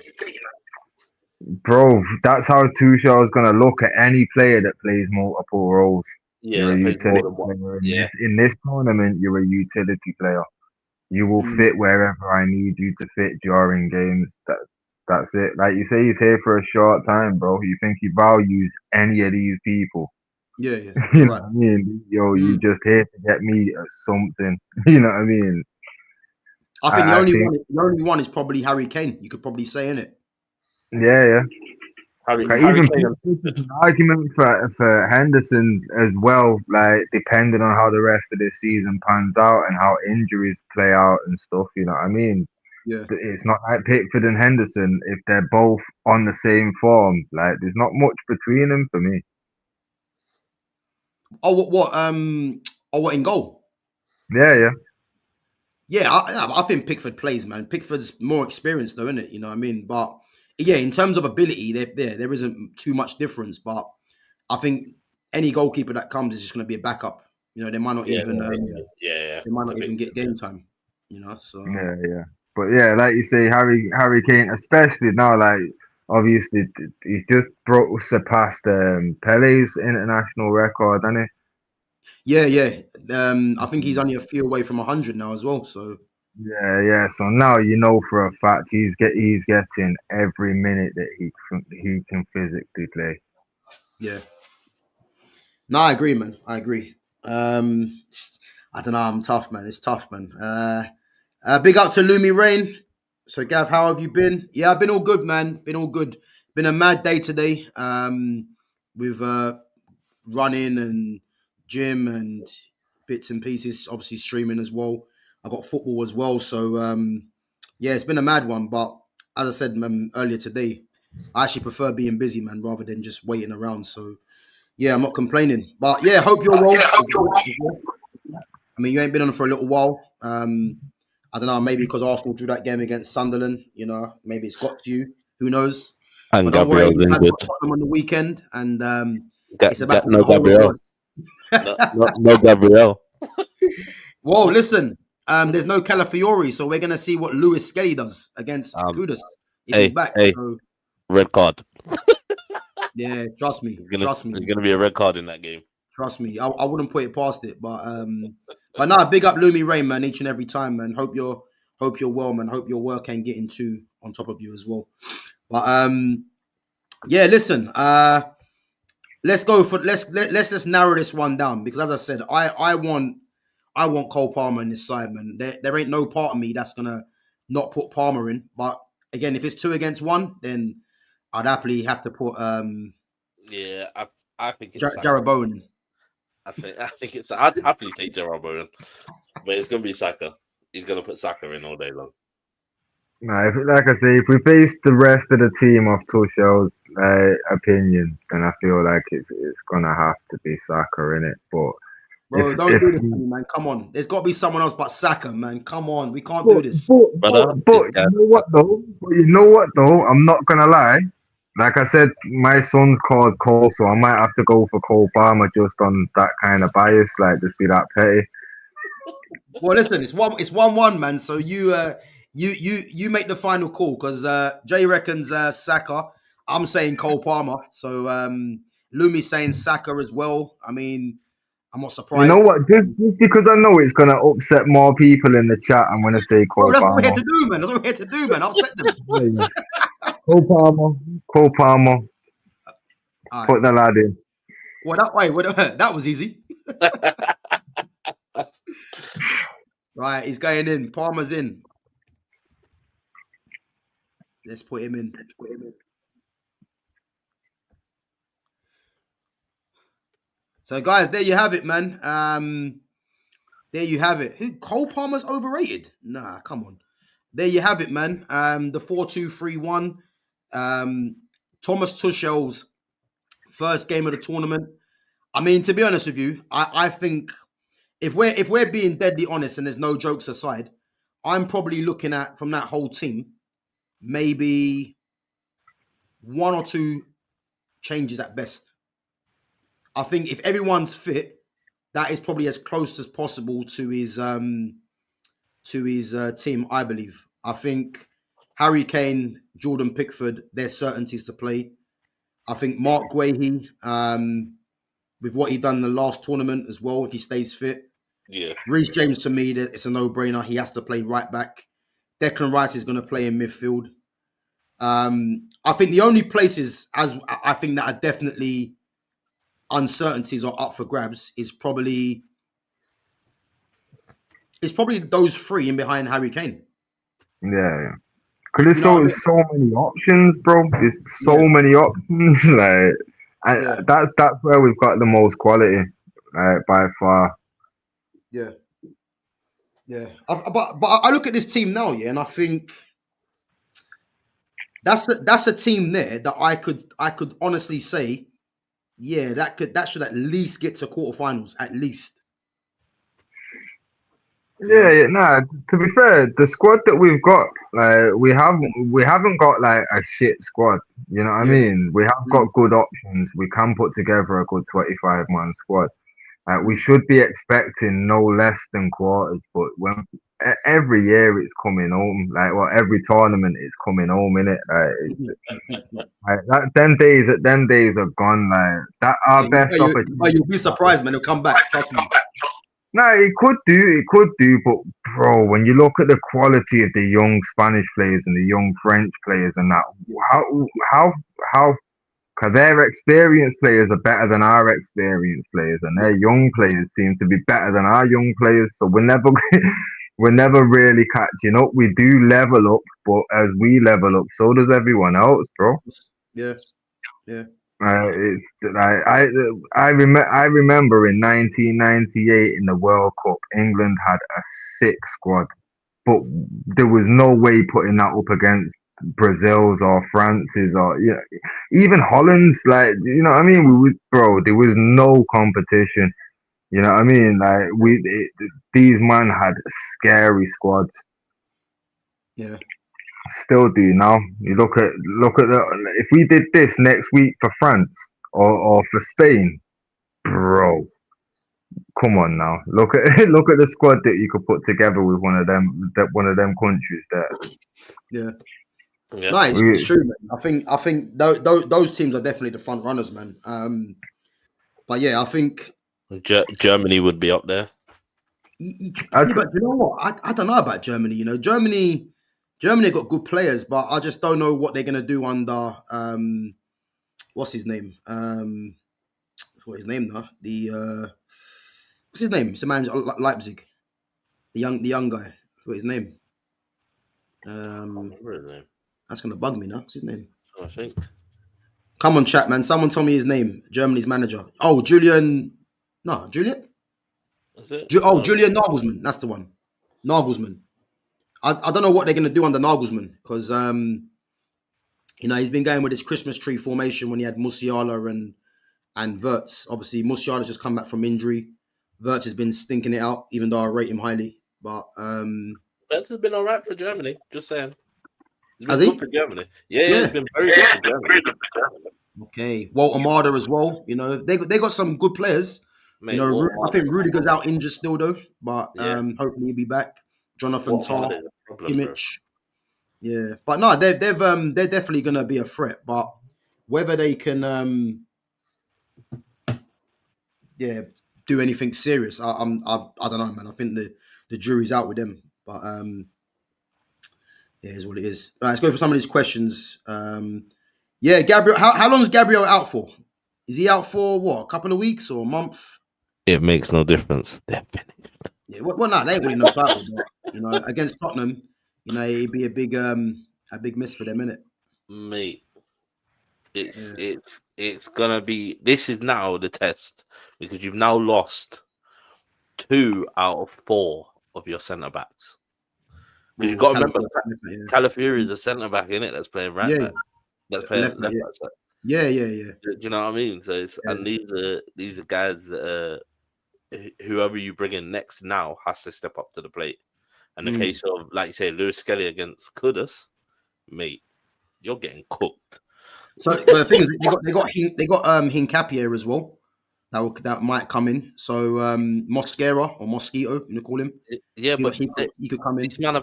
Bro, that's how Tuchel is gonna look at any player that plays multiple roles. Yeah, You're a that plays more utility than one. player Yeah. in this tournament. You're a utility player. You will fit wherever I need you to fit during games. That's it. Like you say, he's here for a short time, bro. You think he values any of these people? Yeah, yeah. You know Right. what I mean? Yo, you just here to get me something. You know what I mean? I think I think, the only one is probably Harry Kane. You could probably say, innit? yeah. Harry Even Kane. there's an argument for Henderson as well, like depending on how the rest of this season pans out and how injuries play out and stuff. You know what I mean? Yeah. It's not like Pickford and Henderson if they're both on the same form. Like there's not much between them for me. Oh, what in goal? Yeah. Yeah, I think Pickford plays, man. Pickford's more experienced, though, isn't it? You know what I mean? But yeah, in terms of ability, there isn't too much difference. But I think any goalkeeper that comes is just going to be a backup. They might not even they might not even get game time. So Yeah. But yeah, like you say, Harry Kane, especially now, like obviously he's just surpassed Pele's international record, hasn't yeah. I think he's he? only a few away from 100 now as well. So Yeah. So now you know for a fact he's getting every minute that he can physically play. yeah. No, I agree, man. I agree. I don't know. I'm tough, man. It's tough, man. Big up to Lumi Rain. So, Gav, how have you been? Yeah, I've been all good, man. Been all good. Been a mad day today. With running and gym and bits and pieces. Obviously, streaming as well. I got football as well. So, yeah, it's been a mad one. But as I said earlier today, I actually prefer being busy, man, rather than just waiting around. So, yeah, I'm not complaining. But yeah, hope you're well. I mean, you ain't been on for a little while. I don't know, maybe because Arsenal drew that game against Sunderland, maybe it's got to you. Who knows? And But don't worry, Gabriel's you guys got injured. Tottenham on the weekend, and it's about to be No a whole lot Gabriel. No Gabriel. Whoa, listen. There's no Calafiori, so we're gonna see what Lewis Skelly does against Kudus if he's back. So, red card. yeah, trust me. There's gonna be a red card in that game. Trust me. I wouldn't put it past it, but nah, big up Lumi Rain, man, each and every time, man. Hope you're well, man. Hope your work ain't getting too on top of you as well. But yeah, listen, let's go for let's just narrow this one down because as I said, I want Cole Palmer in this side, man. There ain't no part of me that's gonna not put Palmer in. But again, if it's 2 against 1, then I'd happily have to put Yeah, I think it's Jarrod Bowen. I think it's. I'd happily take Jarrod Bowen, but it's gonna be Saka. He's gonna put Saka in all day long. No, like I say, if we base the rest of the team off Tuchel's opinion, then I feel like it's gonna have to be Saka in it. But Bro, don't if do this to me, man. Come on. There's got to be someone else but Saka, man. Come on. We can't do but, this. Brother, you know what though? But you know what though? I'm not gonna lie. Like I said, my son's called Cole, so I might have to go for Cole Palmer just on that kind of bias, like just be that petty. Well, listen, it's 1-1, man. So you make the final call because Jay reckons Saka. I'm saying Cole Palmer. So Lumi's saying Saka as well. I mean, I'm not You know surprised. what? Just because I know it's gonna upset more people in the chat, I'm gonna say Bro, Cole that's what we're here Palmer. to do, man. That's what we're here to do, man. Upset them. Yeah, yeah. Cole Palmer. Cole Palmer. All right. Put the lad in. Well, that was easy. Right, he's going in. Palmer's in. Let's put him in. So, guys, there you have it, man. There you have it. Cole Palmer's overrated? Nah, come on. There you have it, man. The 4-2-3-1. Thomas Tuchel's first game of the tournament. I mean, to be honest with you, I think if we're being deadly honest and there's no jokes aside, I'm probably looking at from that whole team maybe one or two changes at best. I think if everyone's fit, that is probably as close as possible to his team. I believe. I think Harry Kane, Jordan Pickford, they're certainties to play. I think Mark Guehi, with what he done in the last tournament as well, if he stays fit. Yeah. Reece James, to me, it's a no-brainer. He has to play right back. Declan Rice is going to play in midfield. I think the only places as I think that are definitely uncertainties or up for grabs is probably those three in behind Harry Kane. Yeah, yeah. You, Cause you know what I mean? there's so many options, bro. There's so Yeah, many options. yeah, That's where we've got the most quality, by far. yeah, yeah. But I look at this team now, yeah, and I think that's a team there that I could honestly say, yeah, that should at least get to quarterfinals, at least. You Yeah, know? yeah. Nah. To be fair, the squad that we've got, we haven't got like a shit squad. You know what I Yeah. mean? We have Mm, got good options. We can put together a good 25-man squad. We mm. should be expecting no less than quarters, but every year it's coming home, every tournament it's coming home, innit? Them days are gone. Like that, our Yeah, best opportunity. you'll be surprised, man. They'll come back. Trust me. No, it could do, but bro, when you look at the quality of the young Spanish players and the young French players and that, how how how because their experienced players are better than our experienced players, and Yeah, their young players seem to be better than our young players. So we're never we're never really catching up. We do level up, but as we level up, so does everyone else, bro. yeah, yeah, It's I remember in 1998 in the World Cup, England had a sick squad, but there was no way putting that up against Brazil's or France's or even Holland's. Like you know what I mean? Bro, there was no competition. You know what I mean? Like these man had scary squads. yeah. Still do now. You look at if we did this next week for France or for Spain, bro. Come on now. Look at look at the squad that you could put together with one of them countries there. Yeah. Yeah. No, it's We, true, man. I think those teams are definitely the front runners, man. But yeah, I think Germany would be up there. I, yeah, but you know what? I don't know about Germany. You know, Germany got good players, but I just don't know what they're gonna do under what's his name? What's his name now? What's his name? It's a man Leipzig. The young guy. What's his name? Remember his name? That's gonna bug me now. What's his name? I think. Come on, chat, man. Someone tell me his name. Germany's manager. Oh, Julian. No, Julian. That's it. Julian Nagelsmann. That's the one. Nagelsmann. I don't know what they're gonna do under Nagelsmann because he's been going with his Christmas tree formation when he had Musiala and Wirtz. Obviously, Musiala's just come back from injury. Wirtz has been stinking it out, even though I rate him highly. But Wirtz has been all right for Germany. Just saying. He's has been good he? for Germany. Yeah, Yeah. he's been very good for Germany. Okay. Walter Marder as well. You know, they got some good players. You Mate, know, Walter I think Martin. Rudiger's out injured still though, but Yeah. hopefully he'll be back. Jonathan Walter Tah, Martin is a problem, bro. Kimmich. Yeah, but no, they're definitely gonna be a threat. But whether they can do anything serious, I don't know, man. I think the jury's out with them. But yeah, is what it is. All right, let's go for some of these questions. Yeah, Gabriel, how long is Gabriel out for? Is he out for what? A couple of weeks or a month? It makes no difference. They're finished. Yeah, well, no, they ain't winning no title, but you know, against Tottenham, you know, it'd be a big miss for them, innit? Mate, Yeah. it's gonna be. This is now the test because you've now lost 2 out of 4 of your centre backs. Because you've Well, got to remember, yeah. Calafiori is a centre back in it that's playing right Yeah, back, that's left playing back, left back. So, yeah. do you know what I mean? So it's, Yeah. and these are guys that whoever you bring in next now has to step up to the plate. And the case of, like you say, Lewis Skelly against Kudus, mate, you're getting cooked. So, but the thing is, they got Hincapié as well. That might come in. So Mosquera or Mosquito, you call him. Yeah, but He could come in. these men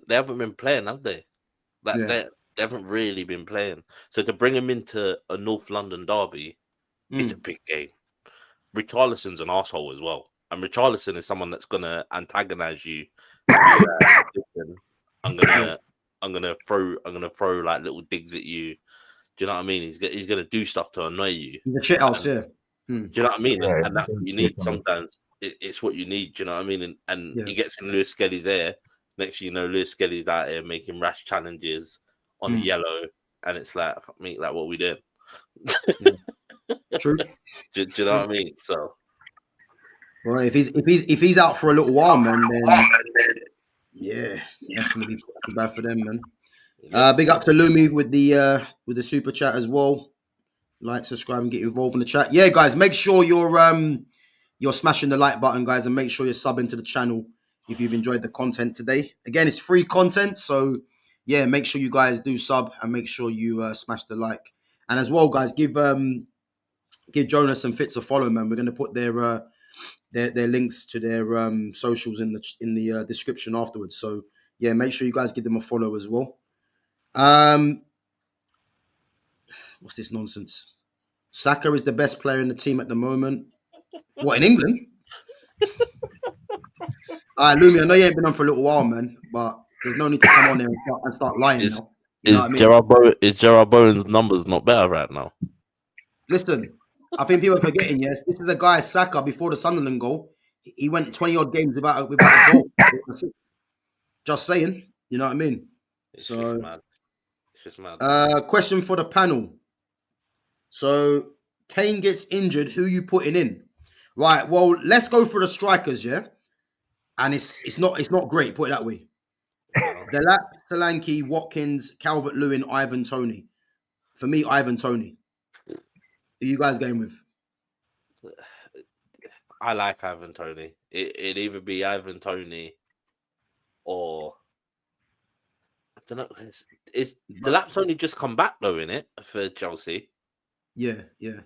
they haven't been playing, have they? Like Yeah. they haven't really been playing. So to bring him into a North London derby, it's a big game. Richarlison's an asshole as well, and Richarlison is someone that's gonna antagonize you and be like, listen, I'm gonna throw like little digs at you. Do you know what I mean? He's gonna do stuff to annoy you. He's a shit house, yeah. Do you know what I mean? Yeah, And that's what you need sometimes. It's what you need. Do you know what I mean? And Yeah. he gets in Lewis Skelly's there. Next thing you know, Lewis Skelly's out here making rash challenges on a yellow, and it's like, fuck me, like what we did. Yeah. True. Do you know what I mean? So, Well, if he's out for a little while, man, then yeah, that's gonna be pretty bad for them, man. Big up to Lumi with the super chat as well. Like, subscribe, and get involved in the chat. Yeah, guys, make sure you're smashing the like button, guys, and make sure you're subbing to the channel if you've enjoyed the content today. Again, it's free content, so yeah, make sure you guys do sub and make sure you smash the like. And as well, guys, give Jonas and Fitz a follow, man. We're gonna put their links to their socials in the description afterwards. So yeah, make sure you guys give them a follow as well. What's this nonsense? Saka is the best player in the team at the moment. What, in England? All right, Lumi, I know you ain't been on for a little while, man, but there's no need to come on there and start lying now. You know what I mean? Is Gerard Bowen's numbers not better right now? Listen, I think people are forgetting, yes, this is a guy, Saka, before the Sunderland goal. He went 20-odd games without a goal. Just saying, you know what I mean? It's just mad. It's just mad. Question for the panel. So Kane gets injured. Who you putting in? Right. Well, let's go for the strikers, yeah. And it's not great. Put it that way. Delap, Solanke, Watkins, Calvert-Lewin, Ivan Toney. For me, Ivan Toney. Who you guys going with? I like Ivan Toney. It'd either be Ivan Toney or I don't know. Is Delap's only just come back though, in it for Chelsea? Yeah. If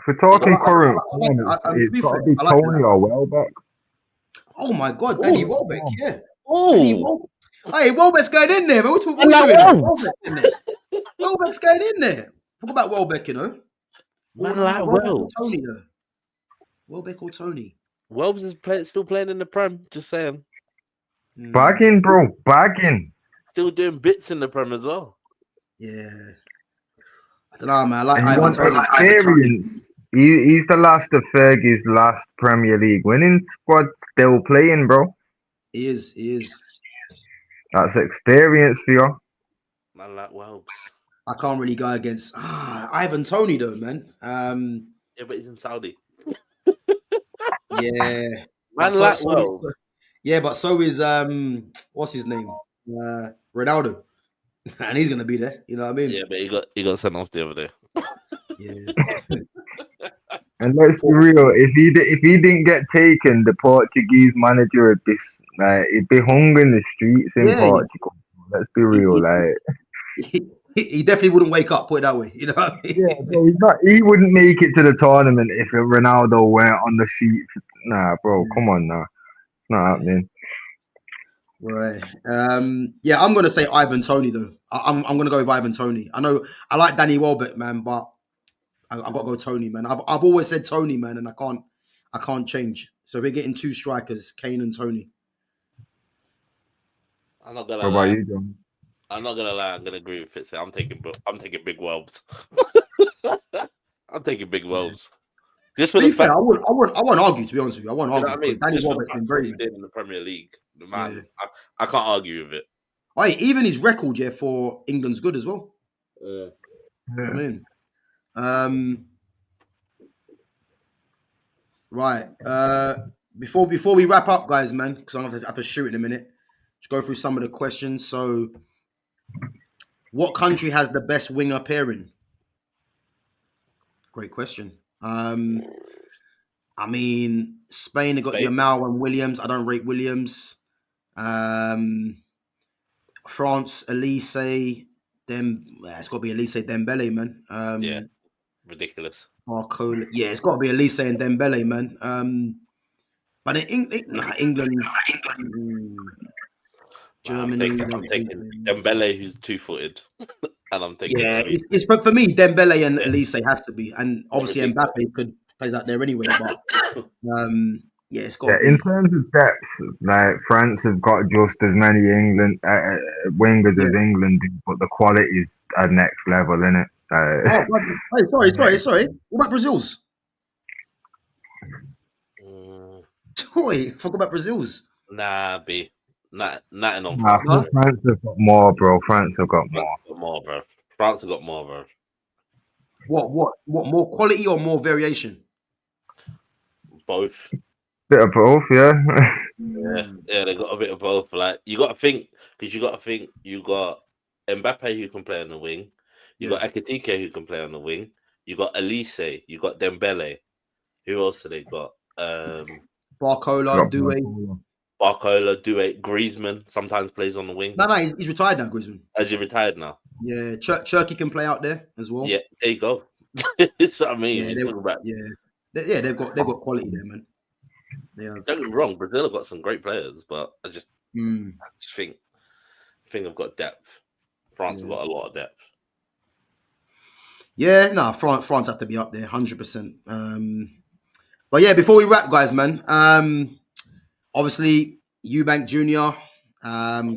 we're talking current form, it's got to be like Tony or Welbeck. Oh my God, Danny Welbeck, yeah. Oh, hey, Welbeck's going in there, man. What are we doing? Welbeck's in there. Welbeck's going in there. Talk about Welbeck, you know. man, like Welbeck. Tony, though. Welbeck or Tony? Welbeck is still playing in the Prem. Just saying. Bagging, bro, bagging. Still doing bits in the Prem as well. Yeah. I don't know, man. I like and Ivan Toney. Experience. He's the last of Fergie's last Premier League winning squad still playing, bro. He is. That's experience for you. Man, like Welbs. I can't really go against Ivan Toney though, man. Yeah, but he's in Saudi. Yeah. Man, like Welbs. Yeah, but so is what's his name? Ronaldo. And he's gonna be there, you know what I mean? Yeah, but he got sent off the other day. Yeah. And let's be real, if he didn't get taken, the Portuguese manager would be he'd be hung in the streets in Yeah, Portugal. Let's be real, like he definitely wouldn't wake up. Put it that way. You know what I yeah, mean? bro, he wouldn't make it to the tournament if Ronaldo weren't on the sheet. Nah, bro, come on now, it's not happening. Right. Yeah, I'm gonna say Ivan Toney though. I'm gonna go with Ivan Toney. I know I like Danny Welbeck, man, but I got to go Tony, man. I've always said Tony, man, and I can't change. So we're getting two strikers, Kane and Tony. I'm not gonna What about lie. you, John? I'm not gonna lie. I'm gonna agree with Fitz. I'm taking big Welbs. I'm taking big Welbs. Just for To be the fair, fact, I won't argue. To be honest with you, I won't you know argue what I because mean. Danny Just for the Welbeck's fact been of what very he good. did in the Premier League, the man. Yeah. I can't argue with it. Oh, yeah, even his record, yeah, for England's good as well. Yeah. I mean, um, right. Before we wrap up, guys, man, because I'm gonna have to shoot in a minute. Just go through some of the questions. So, what country has the best winger pairing? Great question. I mean, Spain have got Spain, Yamal and Williams. I don't rate Williams. Um, France, Elise, it's got to be Elise Dembele, man. yeah, ridiculous. Barcola, yeah, it's got to be Elise and Dembele, man. But in England, mm, Nah, I'm Germany, taking Dembele, who's 2-footed, and I'm taking yeah, Elise. it's but for me, Dembele and Yeah, Elise has to be, and obviously ridiculous. Mbappe could plays out there anyway. But yeah, it's got Yeah, to in be. terms of depth, like France have got just as many England wingers Yeah. as England do, but the quality's at next level, innit? Oh, bloody- sorry. What about Brazil's? Mm, Boy, forgot about Brazil's. nah, B. Nothing on Nah, France, Huh? bro. France have got more, bro. France have got France more. got more, bro. France have got more, bro. What? More quality or more variation? Both. Bit of both, yeah. Yeah, yeah, they got a bit of both. Like you got to think, because you got Mbappe who can play on the wing, you Yeah. got Ekitike who can play on the wing, you got Elise, you got Dembele. Who else have they got? Barcola, Got Doué. Barcola. Barcola, Duet, Griezmann sometimes plays on the wing. No, he's retired now, Griezmann. As you retired now. Yeah, Turkey can play out there as well. Yeah, there you go. That's what I mean. Yeah, We talk about. they've got quality there, man. They have. Don't get me wrong, Brazil have got some great players, but I just Mm, think I've got depth. France have yeah. got a lot of depth. Yeah, no, France have to be up there, 100%. But yeah, before we wrap, guys, man. Obviously, Eubank Jr.,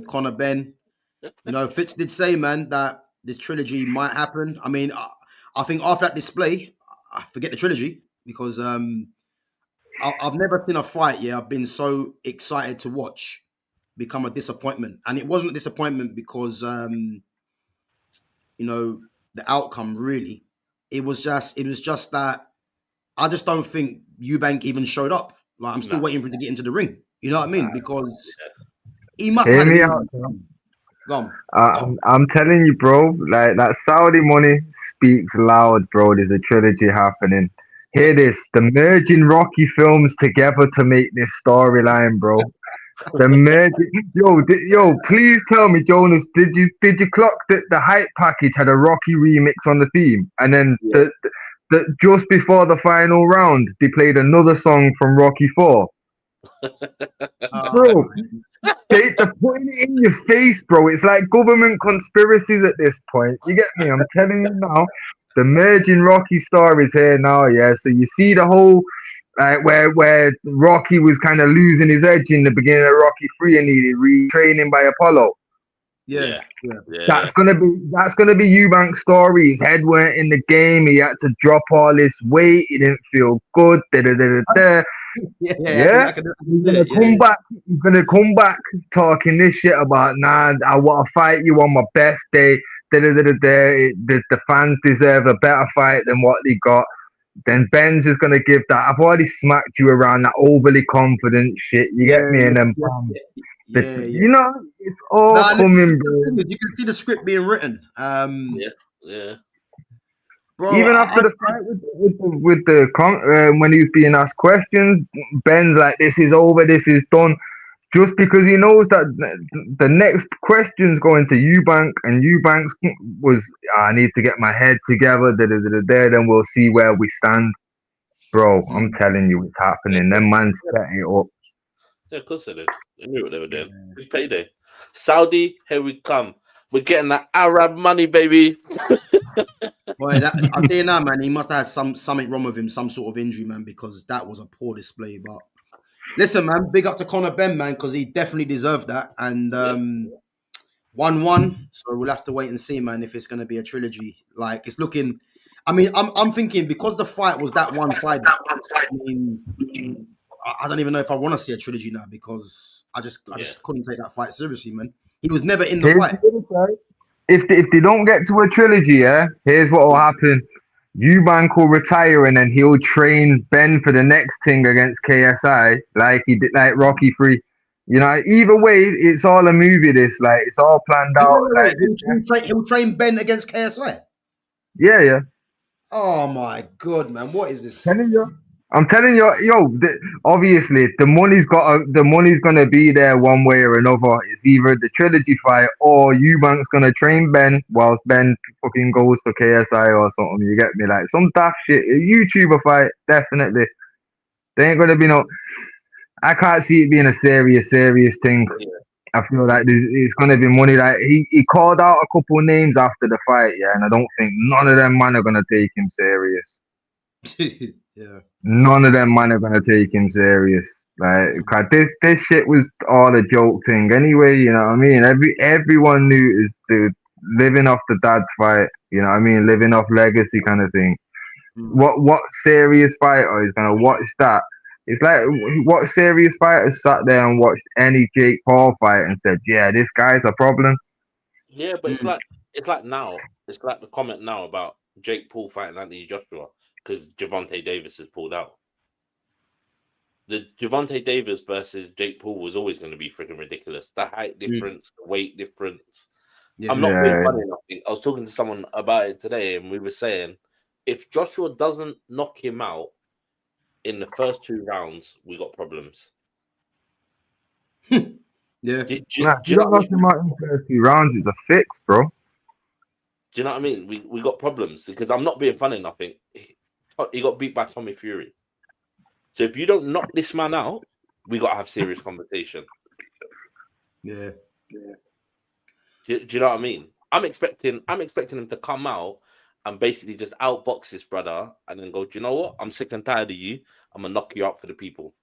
Conor Benn. You know, Fitz did say, man, that this trilogy might happen. I mean, I think after that display, I forget the trilogy because I've never seen a fight. Yeah, I've been so excited to watch become a disappointment, and it wasn't a disappointment because you know the outcome really. It was just that I just don't think Eubank even showed up. Like I'm still Nah, waiting for him to get into the ring. You know what I nah, mean? Because yeah. he must have Hear had an me injury. out, John. Go on. I'm telling you, bro. Like that Saudi money speaks loud, bro. There's a trilogy happening. Hear this: the merging Rocky films together to make this storyline, bro. The merging, yo, please tell me, Jonas, did you clock that the hype package had a Rocky remix on the theme, and then Yeah. the just before the final round, they played another song from Rocky Four, Oh, bro. They're putting it in your face, bro. It's like government conspiracies at this point. You get me? I'm telling you now. The merging Rocky star is here now, yeah. So you see the whole where Rocky was kind of losing his edge in the beginning of Rocky 3 and he retraining by Apollo. yeah, Yeah, yeah, That's gonna be Eubank's story. His head weren't in the game. He had to drop all this weight. He didn't feel good. Da, da, da, da, da. yeah. Yeah, I can he's see gonna it. Yeah, come back. He's gonna come back talking this shit about nah. I want to fight you on my best day. Da, da, da, da, da. The fans deserve a better fight than what they got. Then Ben's just gonna give that. I've already smacked you around that overly confident shit. You get me? And then yeah, bam. yeah. You know, it's all Nah, coming, the bro. thing is, you can see the script being written. yeah, yeah. bro. Even after the fight when he was being asked questions, Ben's like, "This is over. This is done." Just because he knows that the next question's going to Eubank, and Eubank's was, "I need to get my head together. Then we'll see where we stand." Bro, I'm telling you, it's happening. Them man set it up. Yeah, of course they did. They knew what they were doing. Big payday. Saudi, here we come. We're getting that Arab money, baby. Boy, I tell you now, man, he must have had something wrong with him, some sort of injury, man, because that was a poor display. But listen, man, big up to Conor Benn, man, because he definitely deserved that. And 1-1, so we'll have to wait and see, man, if it's going to be a trilogy. Like, it's looking. I mean, I'm thinking because the fight was that one-sided. I mean, I don't even know if I want to see a trilogy now because I just couldn't take that fight seriously, man. He was never in the fight. If they don't get to a trilogy, here's what will happen. Eubank will retire and then he'll train Ben for the next thing against KSI, like he did, like Rocky 3. You know, either way, it's all a movie. It's all planned out. Wait. He'll train Ben against KSI. Yeah. Oh my god, man! What is this? I'm telling you, obviously the money's gonna be there one way or another. It's either the trilogy fight or Eubank's gonna train Ben whilst Ben fucking goes for KSI or something. You get me? Like some daft shit. A YouTuber fight, definitely. There ain't gonna be no. I can't see it being a serious thing. Yeah. I feel like it's gonna be money. Like he called out a couple of names after the fight, and I don't think none of them man are gonna take him serious. Yeah. None of them man are gonna take him serious. Like, cause this shit was all a joke thing anyway. You know what I mean? Everyone knew it was living off the dad's fight. You know what I mean? Living off legacy kind of thing. What serious fighter is gonna watch that? It's like, what serious fighter sat there and watched any Jake Paul fight and said, "Yeah, this guy's a problem"? Yeah, but it's like now. It's like the comment now about Jake Paul fighting Anthony Joshua because Gervonta Davis has pulled out. The Gervonta Davis versus Jake Paul was always going to be freaking ridiculous. The height difference, the weight difference. Yeah. I'm not being funny enough. I was talking to someone about it today, and we were saying if Joshua doesn't knock him out in the first 2 rounds, we got problems. Yeah. You don't knock him out in the first 2 rounds, it's a fix, bro. Do you know what I mean? We got problems because I'm not being funny enough. He got beat by Tommy Fury. So if you don't knock this man out, we got to have serious conversation. Yeah. Do you know what I mean? I'm expecting him to come out and basically just outbox this brother and then go, "Do you know what? I'm sick and tired of you. I'm gonna knock you out for the people."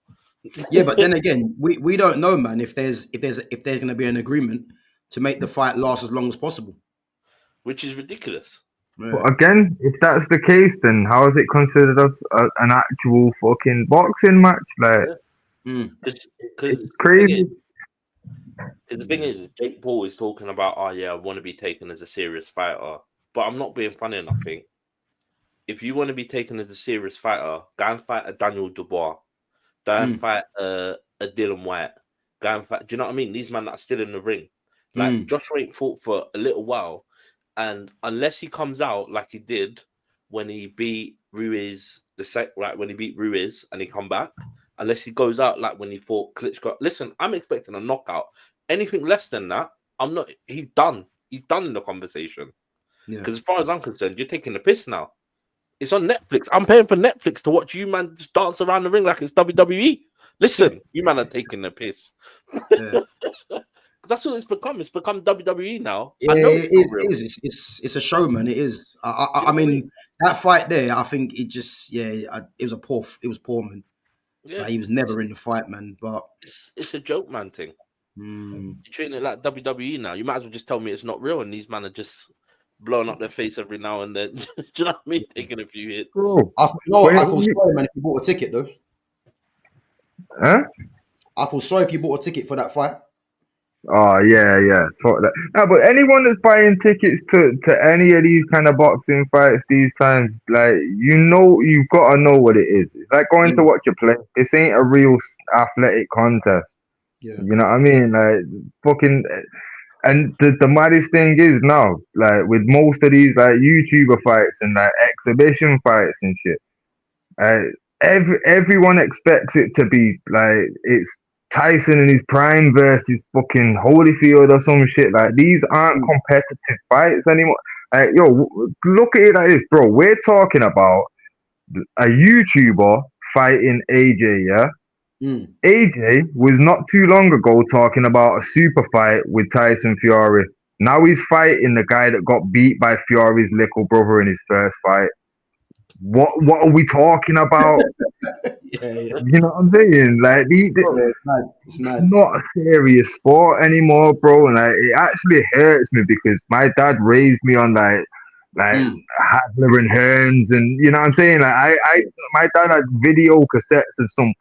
Yeah, but then again, we don't know, man, if there's going to be an agreement to make the fight last as long as possible, which is ridiculous. Yeah. But again, if that's the case, then how is it considered an actual fucking boxing match? Like, it's crazy. The thing is, Jake Paul is talking about, "Oh yeah, I want to be taken as a serious fighter," but I'm not being funny enough. I think if you want to be taken as a serious fighter, go and fight a Daniel Dubois, go and fight a Dylan White, go and fight. Do you know what I mean? These men that are still in the ring, like Joshua ain't fought for a little while, and unless he comes out like he did when he beat Ruiz when he beat Ruiz and he come back. Unless he goes out like when he fought Klitschko. Listen, I'm expecting a knockout. Anything less than that, I'm not. He's done. He's done in the conversation. Because as far as I'm concerned, you're taking the piss now. It's on Netflix. I'm paying for Netflix to watch you, man, just dance around the ring like it's WWE. Listen, you man are taking the piss. Because that's what it's become. It's become WWE now. Yeah, it is. It's a show, man. It is. I mean, that fight there, I think it just, it was poor, man. Yeah. Like, he was never in the fight, man. But it's a joke, man. Thing. You're treating it like WWE now. You might as well just tell me it's not real, and these men are just blowing up their face every now and then. Do you know what I mean? Taking a few hits. I feel sorry, man, if you bought a ticket though. Huh? I feel sorry if you bought a ticket for that fight. Oh yeah. Fuck that. No, but anyone that's buying tickets to any of these kind of boxing fights these times, like, you've got to know what it is. It's like going to watch a play. This ain't a real athletic contest. Yeah. You know what I mean? Like, fucking. And the maddest thing is now, like, with most of these like YouTuber fights and like exhibition fights and shit. Everyone expects it to be like it's Tyson in his prime versus fucking Holyfield or some shit. Like these aren't competitive fights anymore. Like, yo, look at it like this, bro. We're talking about a YouTuber fighting AJ, yeah? AJ was not too long ago talking about a super fight with Tyson Fury. Now he's fighting the guy that got beat by Fury's little brother in his first fight. What are we talking about? Yeah. You know what I'm saying? Like, It's mad. not a serious sport anymore, bro. And like, it actually hurts me because my dad raised me on like Hadler and Hearns, and you know what I'm saying. Like, my dad had video cassettes of some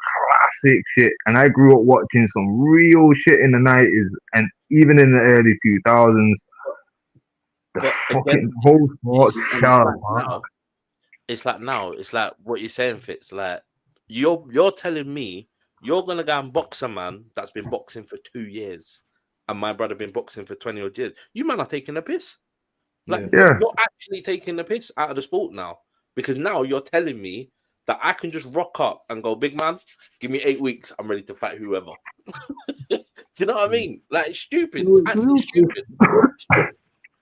classic shit, and I grew up watching some real shit in the '90s and even in the early 2000s. But Fucking again, whole sports it's child. like now, it's like what you're saying, Fitz. Like you're telling me you're gonna go and box a man that's been boxing for 2 years, and my brother been boxing for 20 odd years. You man are taking a piss. Like you're actually taking the piss out of the sport now, because now you're telling me that I can just rock up and go, big man, give me 8 weeks, I'm ready to fight whoever. Do you know what I mean? Like it's stupid. It's actually stupid. Do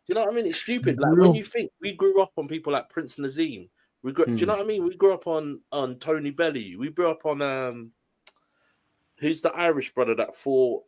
you know what I mean? It's stupid. Like when you think we grew up on people like Prince Nazim, do you know what I mean? We grew up on Tony Bellew. We grew up on who's the Irish brother that fought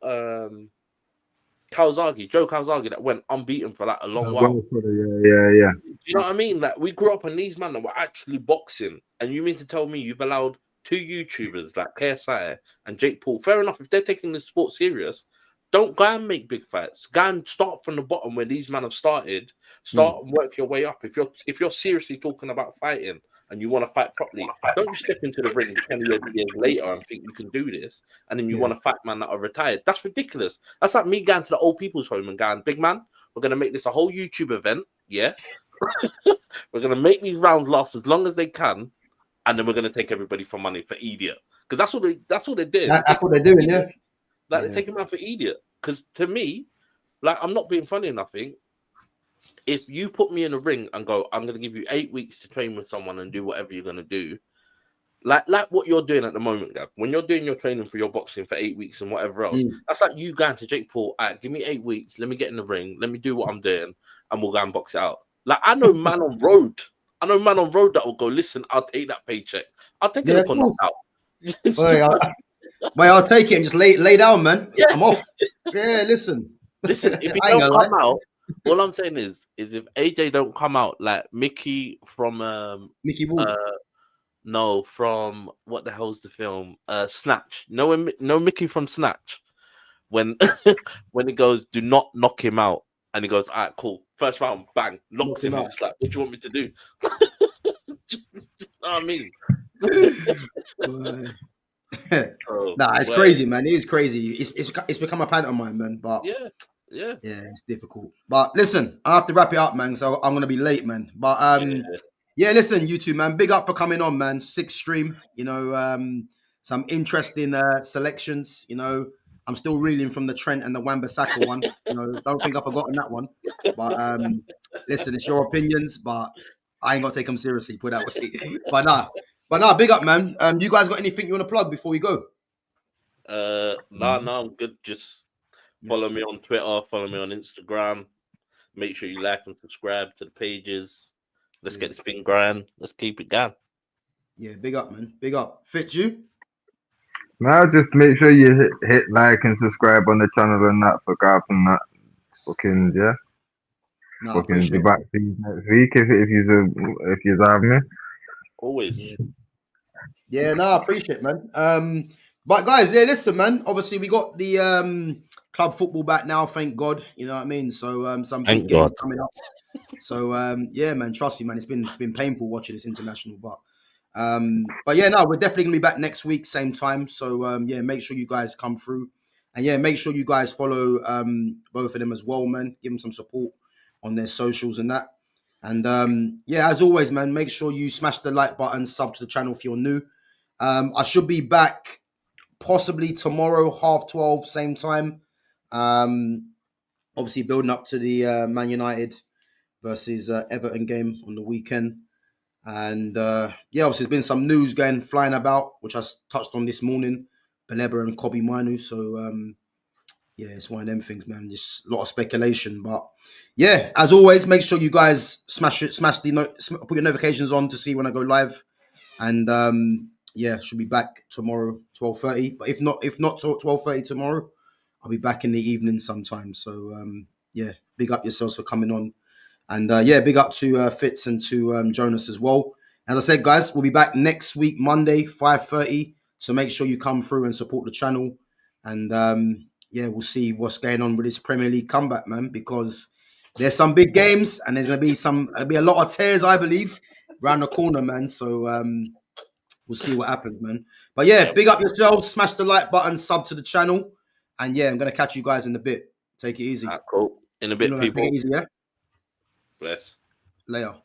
Kawasaki, Joe Kawasaki, that went unbeaten for like a long while. Yeah. Do you know what I mean? Like we grew up on these men that were actually boxing, and you mean to tell me you've allowed two YouTubers like KSI and Jake Paul? Fair enough, if they're taking the sport serious, don't go and make big fights. Go and start from the bottom where these men have started. Start and work your way up. If you're seriously talking about fighting and you want to fight properly, don't just step into the ring 20 years later and think you can do this, and then you want to fight man that are retired. That's ridiculous. That's like me going to the old people's home and going, big man, we're gonna make this a whole YouTube event. Yeah, we're gonna make these rounds last as long as they can, and then we're gonna take everybody for money for idiot. Because that's what they did. That's what they're doing, yeah. Like they take him out for idiot. Because to me, like I'm not being funny or nothing. If you put me in a ring and go, I'm gonna give you 8 weeks to train with someone and do whatever you're gonna do, like what you're doing at the moment, Gab. When you're doing your training for your boxing for 8 weeks and whatever else, that's like you going to Jake Paul. All right, give me 8 weeks. Let me get in the ring. Let me do what I'm doing, and we'll go and box it out. Like I know man on road. I know man on road that will go. Listen, I'll take that paycheck. I'll take a look on knockout. Wait, I'll take it and just lay down, man. Yeah. I'm off. Yeah, listen. Listen, if he don't come out, all I'm saying is if AJ don't come out like Mickey from Mickey Ward. No, from what the hell's the film? Snatch. No, Mickey from Snatch. When when he goes, do not knock him out, and he goes, all right, cool. First round, bang, knocks him out. It's like, what do you want me to do? You know what I mean? Nah, it's crazy, man. It is crazy. It's become a pantomime, man. But yeah, it's difficult. But listen, I have to wrap it up, man. So I'm gonna be late, man. But yeah, listen, you two, man. Big up for coming on, man. 6th stream. You know, some interesting selections. You know, I'm still reeling from the Trent and the Wan-Bissaka one. You know, don't think I've forgotten that one. But listen, it's your opinions, but I ain't gonna take them seriously. Put it that way. But nah, big up, man. You guys got anything you want to plug before we go? No, I'm good. Just follow me on Twitter, follow me on Instagram. Make sure you like and subscribe to the pages. Let's get this thing going. Let's keep it going. Yeah, big up, man. Big up. Fitz you? Now just make sure you hit like and subscribe on the channel and that for Garth and that. Fucking yeah. No, fucking be back to you next week if you have me. Always. Yeah, no, I appreciate it, man. But guys, yeah, listen, man. Obviously, we got the club football back now, thank God. You know what I mean? So some big games coming up. So yeah, man, trust me, man. It's been painful watching this international, but yeah, no, we're definitely gonna be back next week, same time. So yeah, make sure you guys come through, and yeah, make sure you guys follow both of them as well, man. Give them some support on their socials and that. And yeah, as always, man, make sure you smash the like button, sub to the channel if you're new. I should be back possibly tomorrow, 12:30, same time. Obviously building up to the Man United versus Everton game on the weekend. And yeah, obviously there's been some news flying about, which I touched on this morning, Baleba and Kobe Minu. So yeah, it's one of them things, man. Just a lot of speculation, but yeah, as always, make sure you guys put your notifications on to see when I go live. And yeah, should be back tomorrow 12:30. But if not 12:30 tomorrow, I'll be back in the evening sometime. So yeah, big up yourselves for coming on. And yeah, big up to Fitz and to Jonas as well. As I said, guys, we'll be back next week, Monday, 5:30. So make sure you come through and support the channel. And yeah, we'll see what's going on with this Premier League comeback, man, because there's some big games and there's going to be a lot of tears, I believe, around the corner, man. So we'll see what happens, man. But yeah, big up yourselves. Smash the like button, sub to the channel. And yeah, I'm going to catch you guys in a bit. Take it easy. Cool. In a bit, people. Take it easy, yeah? Bless. Later.